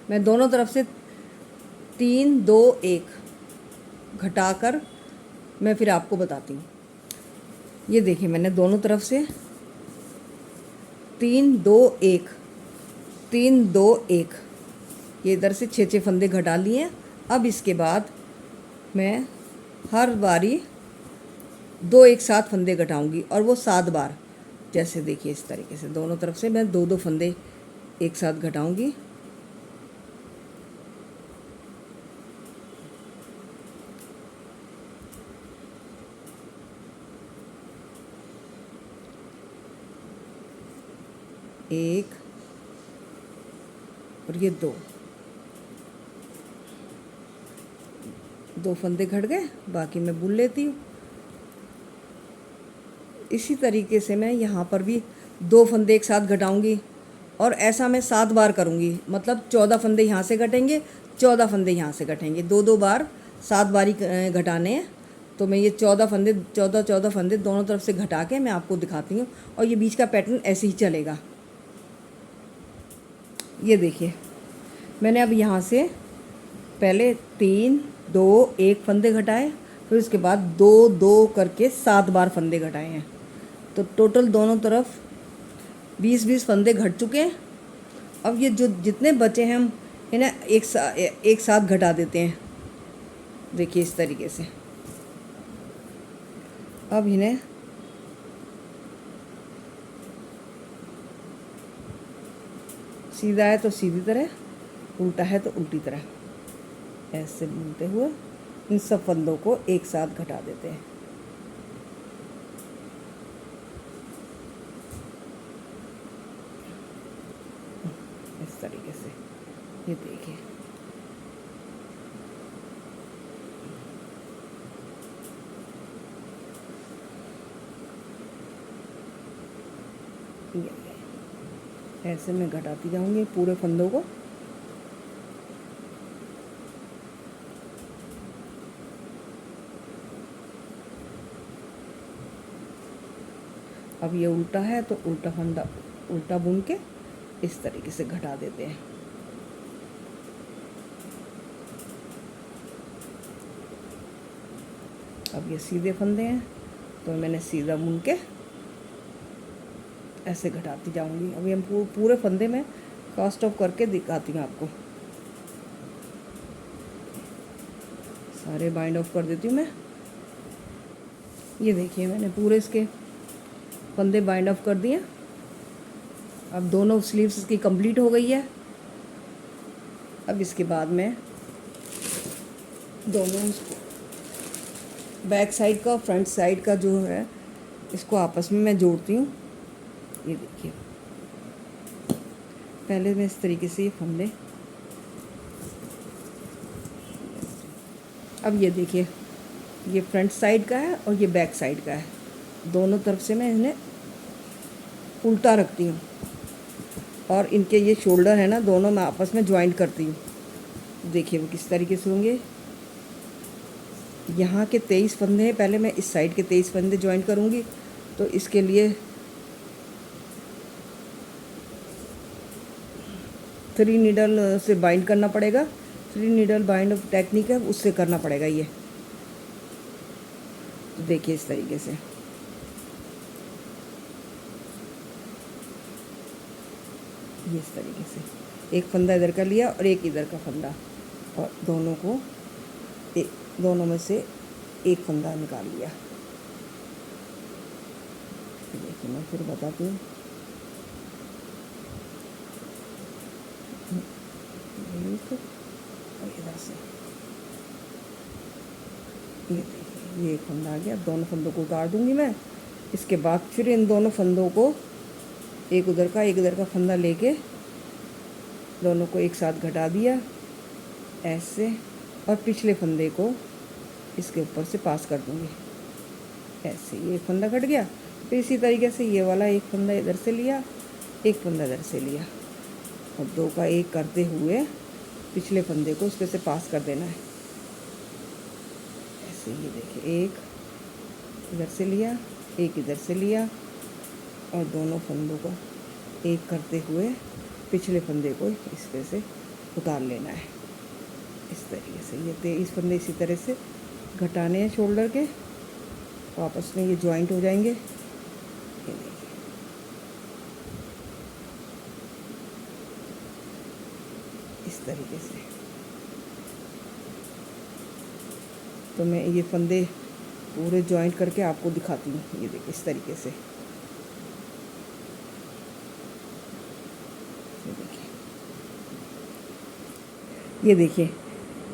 मैं दोनों तरफ से 3 2 1 घटाकर मैं फिर आपको बताती हूँ। ये देखिए मैंने दोनों तरफ से 3 2 1 3 2 1 ये इधर से 6 फंदे घटा लिए हैं। अब इसके बाद मैं हर बारी 2 एक साथ फंदे घटाऊंगी और वो 7 बार। जैसे देखिए इस तरीके से दोनों तरफ से मैं 2 फंदे एक साथ घटाऊंगी। एक और ये 2 फंदे घट गए, बाकी मैं बुन लेती हूँ। इसी तरीके से मैं यहाँ पर भी 2 फंदे एक साथ घटाऊंगी और ऐसा मैं 7 बार करूँगी। मतलब 14 फंदे यहाँ से घटेंगे, 14 फंदे यहाँ से घटेंगे, 2 बार 7 बारी घटाने हैं। तो मैं ये 14 फंदे दोनों तरफ से घटा के मैं आपको दिखाती हूँ। और ये बीच का पैटर्न ऐसे ही चलेगा। ये देखिए मैंने अब यहाँ से पहले 3 2 1 फंदे घटाए, फिर उसके बाद 2 2 करके 7 बार फंदे घटाए हैं। तो टोटल दोनों तरफ 20 फंदे घट चुके हैं। अब ये जो जितने बचे हैं हम इन्हें एक साथ घटा देते हैं। देखिए इस तरीके से। अब इन्हें सीधा है तो सीधी तरह, उल्टा है तो उल्टी तरह, ऐसे बुनते हुए इन सब फंदों को एक साथ घटा देते हैं। इस तरीके से ये देखिए। ऐसे मैं घटाती जाऊंगी पूरे फंदों को। अब ये उल्टा है तो उल्टा फंदा उल्टा बुन के इस तरीके से घटा देते हैं। अब ये सीधे फंदे हैं तो मैंने सीधा बुन के ऐसे घटाती जाऊंगी। अभी हम पूरे फंदे में कास्ट ऑफ करके दिखाती हूँ आपको। सारे बाइंड ऑफ कर देती हूँ मैं। ये देखिए मैंने पूरे इसके फंदे बाइंड ऑफ कर दिए। अब दोनों स्लीव्स इसकी कंप्लीट हो गई है। अब इसके बाद मैं दोनों बैक साइड का और फ्रंट साइड का जो है इसको आपस में मैं जोड़ती हूँ। ये देखिए पहले मैं इस तरीके से ये फंदे, अब ये देखिए ये फ्रंट साइड का है और ये बैक साइड का है। दोनों तरफ से मैं इन्हें उल्टा रखती हूँ और इनके ये शोल्डर है ना, दोनों मैं आपस में ज्वाइंट करती हूँ। देखिए वो किस तरीके से होंगे। यहाँ के 23 फंदे हैं, पहले मैं इस साइड के 23 फंदे ज्वाइंट करूँगी। तो इसके लिए 3 नीडल से बाइंड करना पड़ेगा। 3 नीडल बाइंड टेक्निक है, उससे करना पड़ेगा ये। देखिए इस तरीके से ये इस तरीके से एक फंदा इधर का लिया और एक इधर का फंदा, और दोनों को दोनों में से एक फंदा निकाल लिया। देखिए मैं फिर बताती हूँ। इधर से ये देखिए ये एक फंदा आ गया। दोनों फंदों को उतार दूंगी मैं। इसके बाद फिर इन दोनों फंदों को एक उधर का एक इधर का फंदा लेके दोनों को एक साथ घटा दिया ऐसे, और पिछले फंदे को इसके ऊपर से पास कर दूंगी ऐसे ये फंदा कट गया। फिर इसी तरीके से ये वाला एक फंदा इधर से लिया, एक फंदा इधर से लिया, और दो का एक करते हुए पिछले फंदे को उसके से पास कर देना है। ऐसे ये देखिए, एक इधर से लिया, एक इधर से लिया, और दोनों फंदों को एक करते हुए पिछले फंदे को इसके से उतार लेना है। इस तरीके से ये 23 फंदे इसी तरह से घटाने हैं शोल्डर के, तो आपस में ये जॉइंट हो जाएंगे। ये देखिए, इस तरीके से। तो मैं ये फंदे पूरे जॉइंट करके आपको दिखाती हूँ। ये देखिए इस तरीके से, ये देखिए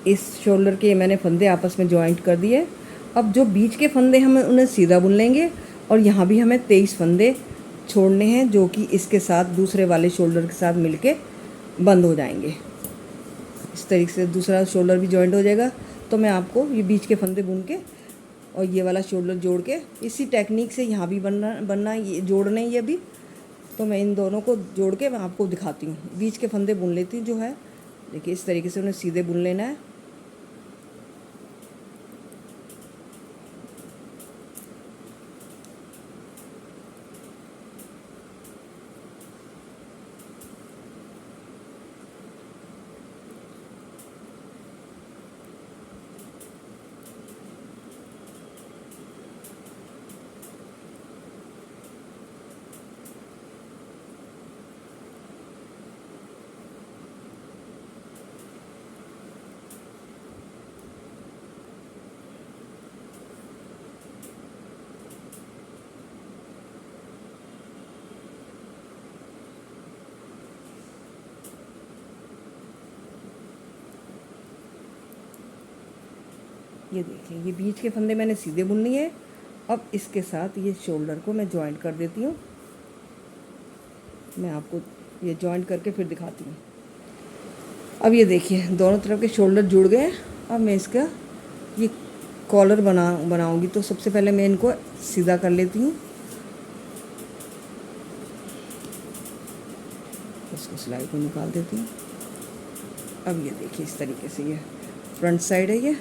इस शोल्डर के मैंने फंदे आपस में जॉइंट कर दिए। अब जो बीच के फंदे हम उन्हें सीधा बुन लेंगे, और यहाँ भी हमें 23 फंदे छोड़ने हैं, जो कि इसके साथ दूसरे वाले शोल्डर के साथ मिलके बंद हो जाएंगे। इस तरीके से दूसरा शोल्डर भी जॉइंट हो जाएगा। तो मैं आपको ये बीच के फंदे बुन के और ये वाला शोल्डर जोड़ के इसी टेक्निक से यहाँ भी बनना ये जोड़ने ये भी। तो मैं इन दोनों को जोड़ के मैं आपको दिखाती हूँ। बीच के फंदे बुन लेती हूँ जो है, देखिए इस तरीके से उन्हें सीधे बुन लेना है। ये देखिए, ये बीच के फंदे मैंने सीधे बुन लिए। अब इसके साथ ये शोल्डर को मैं जॉइंट कर देती हूँ। मैं आपको ये जॉइंट करके फिर दिखाती हूँ। अब ये देखिए दोनों तरफ के शोल्डर जुड़ गए। अब मैं इसका ये कॉलर बनाऊंगी। तो सबसे पहले मैं इनको सीधा कर लेती हूँ। इसको सिलाई को निकाल देती हूँ। अब ये देखिए इस तरीके से ये फ्रंट साइड है।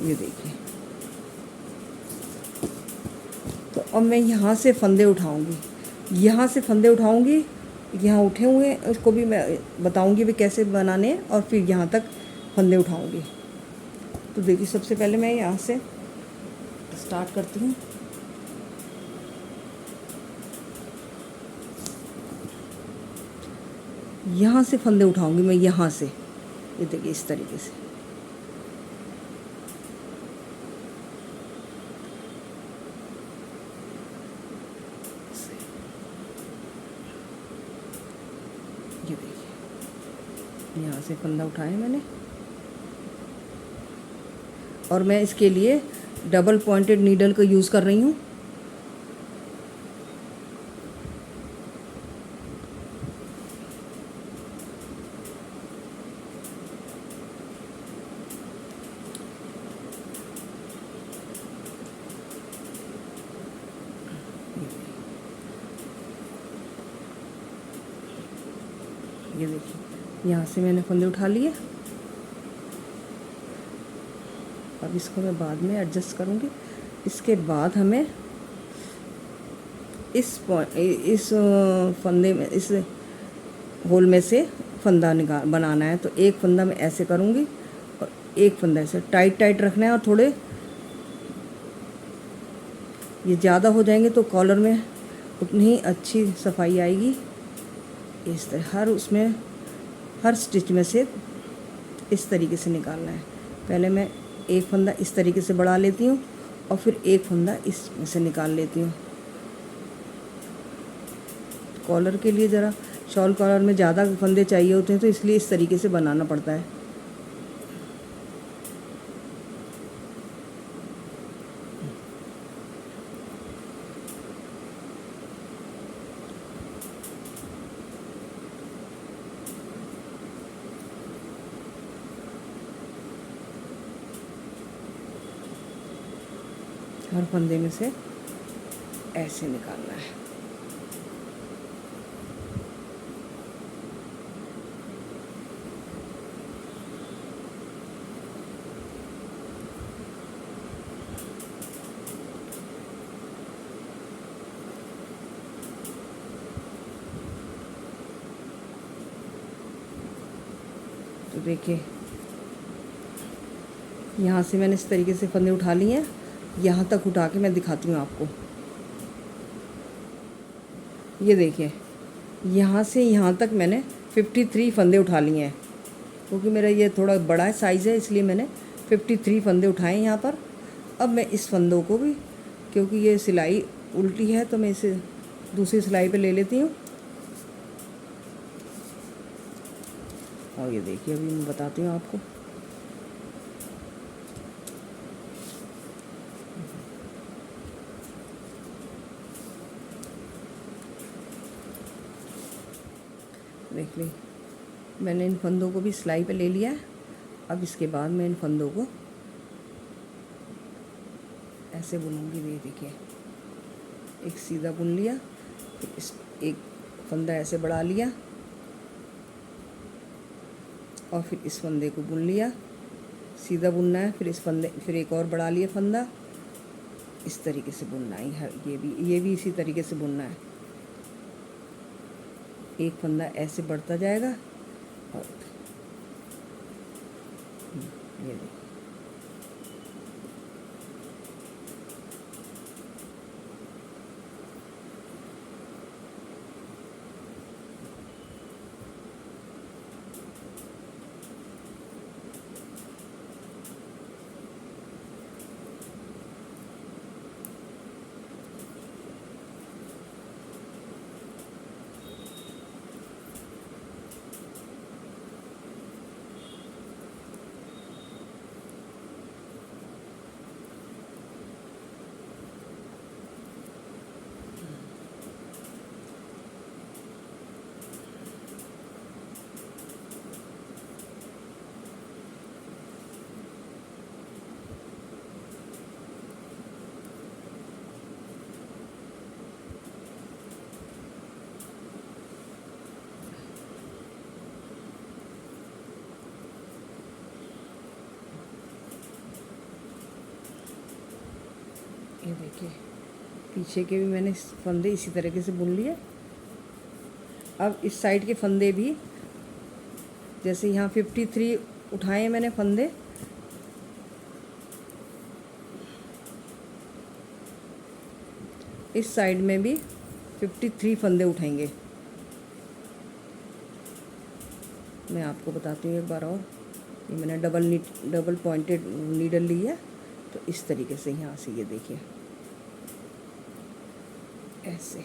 ये देखिए, तो अब मैं यहाँ से फंदे उठाऊंगी, यहाँ से फंदे उठाऊंगी। यहाँ उठे हुए हैं उसको भी मैं बताऊंगी भी कैसे बनाने, और फिर यहाँ तक फंदे उठाऊंगी। तो देखिए सबसे पहले मैं यहाँ से स्टार्ट करती हूँ। यहाँ से फंदे उठाऊंगी मैं, यहाँ से। ये देखिए इस तरीके से। ये देखिए यहाँ से फंदा उठाया मैंने, और मैं इसके लिए डबल पॉइंटेड नीडल का यूज़ कर रही हूँ। ये देखिए यहाँ से मैंने फंदे उठा लिए। अब इसको मैं बाद में एडजस्ट करूँगी। इसके बाद हमें इस फंदे में, इस होल में से फंदा बनाना है। तो एक फंदा मैं ऐसे करूँगी और एक फंदा ऐसे टाइट रखना है। और थोड़े ये ज़्यादा हो जाएंगे तो कॉलर में उतनी ही अच्छी सफाई आएगी। इस तरह हर स्टिच में से इस तरीके से निकालना है। पहले मैं एक फंदा इस तरीके से बढ़ा लेती हूँ और फिर एक फंदा इसमें से निकाल लेती हूँ। कॉलर के लिए ज़रा शॉल कॉलर में ज़्यादा फंदे चाहिए होते हैं, तो इसलिए इस तरीके से बनाना पड़ता है। हर फंदे में से ऐसे निकालना है। तो देखिए यहाँ से मैंने इस तरीके से फंदे उठा लिए हैं, यहाँ तक उठा के मैं दिखाती हूँ आपको। ये देखिए यहाँ से यहाँ तक मैंने 53 फंदे उठा लिए हैं, क्योंकि मेरा ये थोड़ा बड़ा साइज़ है इसलिए मैंने 53 फंदे उठाए यहाँ पर। अब मैं इस फंदों को भी, क्योंकि ये सिलाई उल्टी है तो मैं इसे दूसरी सिलाई पे ले लेती हूँ। और ये देखिए अभी मैं बताती हूँ आपको। देख ली मैंने इन फंदों को भी सिलाई पे ले लिया है। अब इसके बाद मैं इन फंदों को ऐसे बुनूंगी। ये देखिए एक सीधा बुन लिया, फिर इस एक फंदा ऐसे बढ़ा लिया और फिर इस फंदे को बुन लिया, सीधा बुनना है, फिर इस फंदे फिर एक और बढ़ा लिया फंदा, इस तरीके से बुनना है। ये भी इसी तरीके से बुनना है। एक फंदा ऐसे बढ़ता जाएगा और ये देखिए ये देखिए पीछे के भी मैंने फंदे इसी तरीके से बुन लिए। अब इस साइड के फंदे भी, जैसे यहाँ 53 उठाए मैंने फंदे, इस साइड में भी 53 फंदे उठाएंगे। मैं आपको बताती हूँ एक बार और। ये मैंने डबल पॉइंटेड नीडल ली है, तो इस तरीके से यहाँ से ये देखिए ऐसे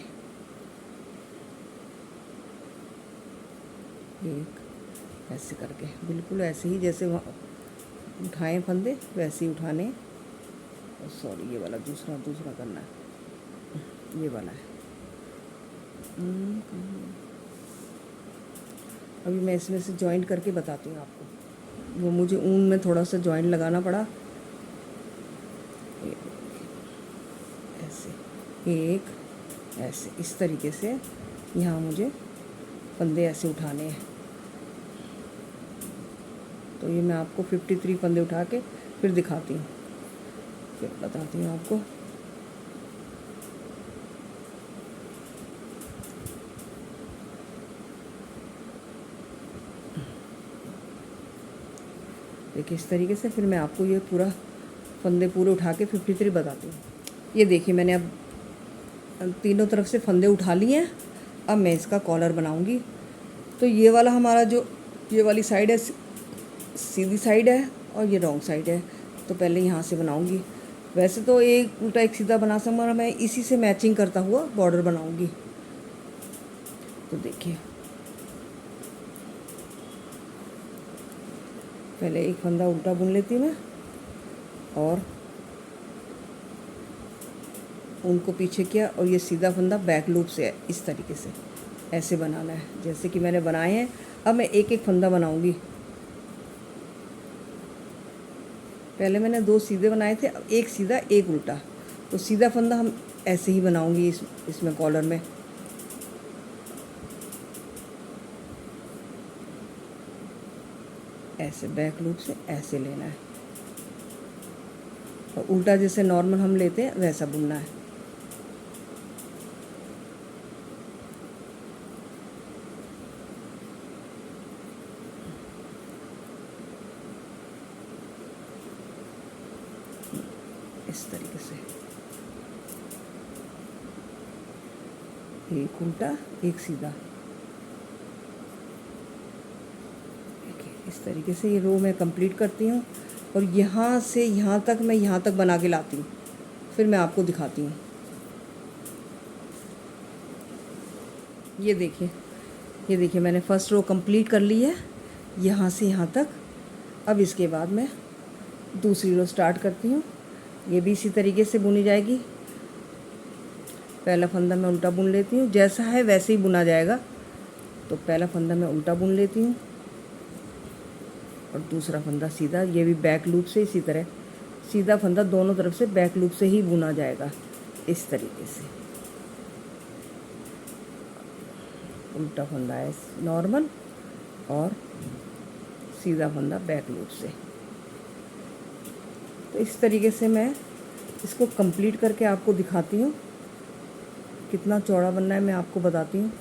एक ऐसे करके, बिल्कुल ऐसे ही जैसे उठाएं फंदे वैसे ही उठाने। सॉरी ये वाला दूसरा करना है, ये वाला है। अभी मैं इसमें से जॉइंट करके बताती हूँ आपको। वो मुझे ऊन में थोड़ा सा जॉइंट लगाना पड़ा। ऐसे एक ऐसे इस तरीके से यहाँ मुझे फंदे ऐसे उठाने हैं। तो ये मैं आपको 53 फंदे उठा के फिर दिखाती हूँ, फिर बताती हूँ आपको। देखिए इस तरीके से फिर मैं आपको ये पूरा फंदे पूरे उठा के 53 बताती हूँ। ये देखिए मैंने अब तीनों तरफ से फंदे उठा लिए हैं। अब मैं इसका कॉलर बनाऊंगी। तो ये वाला हमारा जो ये वाली साइड है सीधी साइड है और ये रॉन्ग साइड है। तो पहले यहाँ से बनाऊंगी। वैसे तो एक उल्टा एक सीधा बना सकूँ, मगर मैं इसी से मैचिंग करता हुआ बॉर्डर बनाऊंगी। तो देखिए पहले एक फंदा उल्टा बुन लेती हूँ मैं और उनको पीछे किया, और ये सीधा फंदा बैक लूप से है, इस तरीके से ऐसे बनाना है जैसे कि मैंने बनाए हैं। अब मैं एक एक फंदा बनाऊंगी। पहले मैंने 2 सीधे बनाए थे, अब एक सीधा एक उल्टा। तो सीधा फंदा हम ऐसे ही बनाऊंगी इसमें कॉलर में। ऐसे बैक लूप से ऐसे लेना है और उल्टा जैसे नॉर्मल हम लेते हैं वैसा बुनना है। इस तरीके से एक उल्टा एक सीधा, इस तरीके से ये रो मैं कंप्लीट करती हूँ और यहाँ से यहाँ तक मैं यहाँ तक बना के लाती हूँ, फिर मैं आपको दिखाती हूँ। ये देखिए मैंने फर्स्ट रो कंप्लीट कर ली है यहाँ से यहाँ तक। अब इसके बाद मैं दूसरी रो स्टार्ट करती हूँ। ये भी इसी तरीके से बुनी जाएगी। पहला फंदा मैं उल्टा बुन लेती हूँ, जैसा है वैसे ही बुना जाएगा। तो पहला फंदा मैं उल्टा बुन लेती हूँ और दूसरा फंदा सीधा। ये भी बैक लूप से इसी तरह सीधा फंदा दोनों तरफ से बैक लूप से ही बुना जाएगा इस तरीके से। उल्टा फंदा है नॉर्मल और सीधा फंदा बैक लूप से। तो इस तरीके से मैं इसको कंप्लीट करके आपको दिखाती हूँ। कितना चौड़ा बनना है मैं आपको बताती हूँ।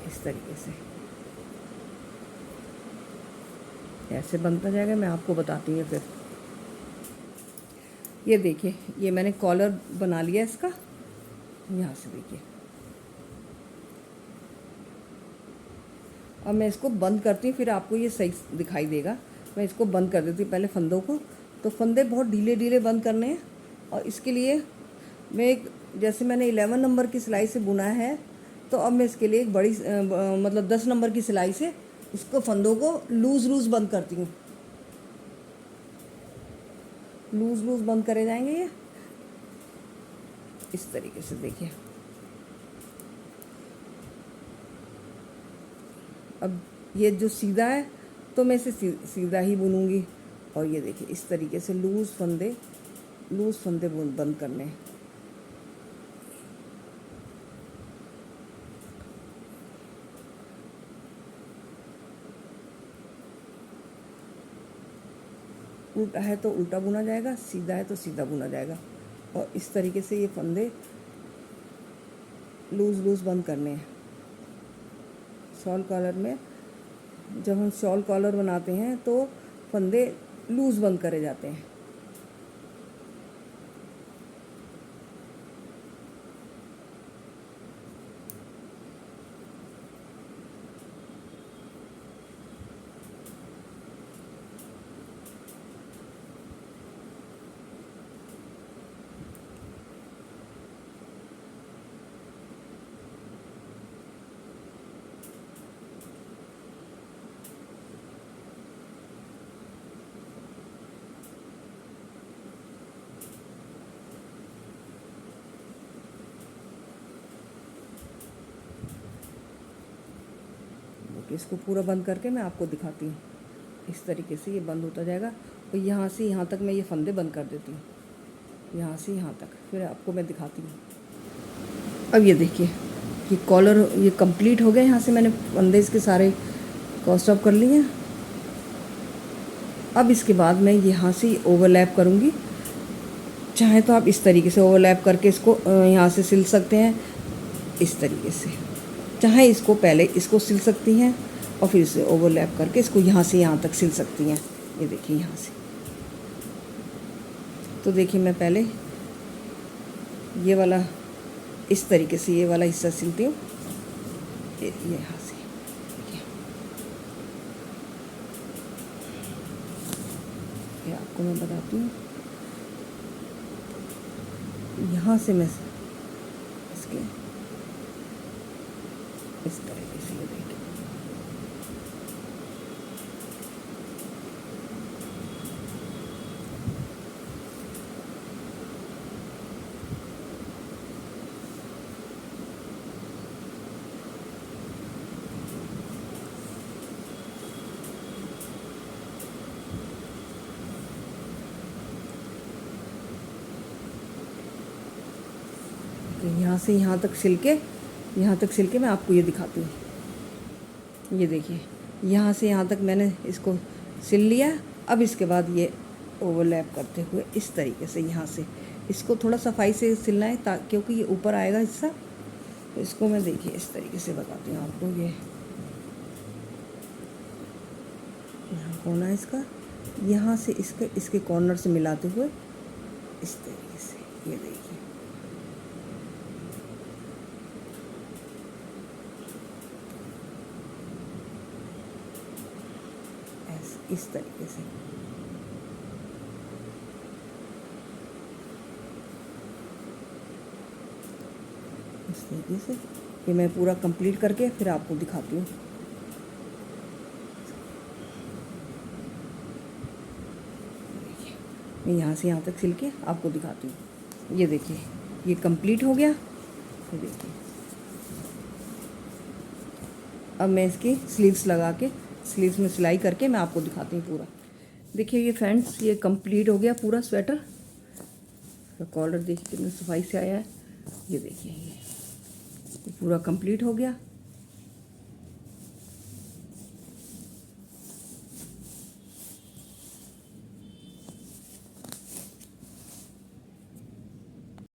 इस तरीके से ऐसे बनता जाएगा, मैं आपको बताती हूँ। फिर ये देखिए, ये मैंने कॉलर बना लिया इसका। यहाँ से देखिए, अब मैं इसको बंद करती हूँ, फिर आपको ये सही दिखाई देगा। मैं इसको बंद कर देती हूँ पहले फंदों को। तो फंदे बहुत ढीले ढीले बंद करने हैं और इसके लिए मैं एक, जैसे मैंने 11 नंबर की सिलाई से बुना है, तो अब मैं इसके लिए एक बड़ी मतलब 10 नंबर की सिलाई से इसको फंदों को लूज़ बंद करती हूँ। लूज़ बंद करे जाएंगे ये इस तरीके से। देखिए, अब ये जो सीधा है तो मैं इसे सीधा ही बुनूंगी। और ये देखिए, इस तरीके से लूज़ फंदे बंद करने हैं। उल्टा है तो उल्टा बुना जाएगा, सीधा है तो सीधा बुना जाएगा। और इस तरीके से ये फंदे लूज़ बंद करने हैं। शॉल कॉलर में जब हम शॉल कॉलर बनाते हैं तो फंदे लूज़ बंद करे जाते हैं। इसको पूरा बंद करके मैं आपको दिखाती हूँ। इस तरीके से ये बंद होता जाएगा। और यहाँ से यहाँ तक मैं ये फंदे बंद कर देती हूँ, यहाँ से यहाँ तक। फिर आपको मैं दिखाती हूँ। अब ये देखिए, ये कॉलर ये कंप्लीट हो गया। यहाँ से मैंने फंदे इसके सारे क्रॉस अप कर लिए हैं। अब इसके बाद मैं यहाँ से ओवरलैप करूँगी। चाहे तो आप इस तरीके से ओवरलैप करके इसको यहाँ से सिल सकते हैं इस तरीके से। चाहे इसको पहले इसको सिल सकती हैं और फिर इसे ओवरलैप करके इसको यहाँ से यहाँ तक सिल सकती हैं। ये देखिए यहाँ से। तो देखिए, मैं पहले ये वाला इस तरीके से ये वाला हिस्सा सिलती हूँ। ये यहाँ से देखिए, ये आपको मैं बताती हूँ। यहाँ से मैं इसके इस तरीके से ये देखिए, तो यहाँ से यहाँ तक सिल के मैं आपको ये दिखाती हूँ। ये देखिए, यहाँ से यहाँ तक मैंने इसको सिल लिया। अब इसके बाद ये ओवरलैप करते हुए इस तरीके से यहाँ से इसको थोड़ा सफाई से सिलना है, क्योंकि ये ऊपर आएगा हिस्सा। तो इसको मैं देखिए इस तरीके से बताती हूँ आपको। ये यहाँ कोना है इसका, यहाँ से इसके कॉर्नर से मिलाते हुए इस तरीके से, ये देखिए। ऐसे इस तरीके से ये मैं पूरा कंप्लीट करके फिर आपको दिखाती हूँ। मैं यहाँ से यहाँ तक सिल के आपको दिखाती हूँ। ये देखिए, ये कंप्लीट हो गया। ये देखिए, अब मैं इसकी स्लीव्स लगा के स्लीव्स में सिलाई करके मैं आपको दिखाती हूँ पूरा। देखिए ये फ्रेंड्स, ये कंप्लीट हो गया पूरा स्वेटर। तो कॉलर देखिए कितनी सफाई से आया है। ये देखिए, ये पूरा कंप्लीट हो गया।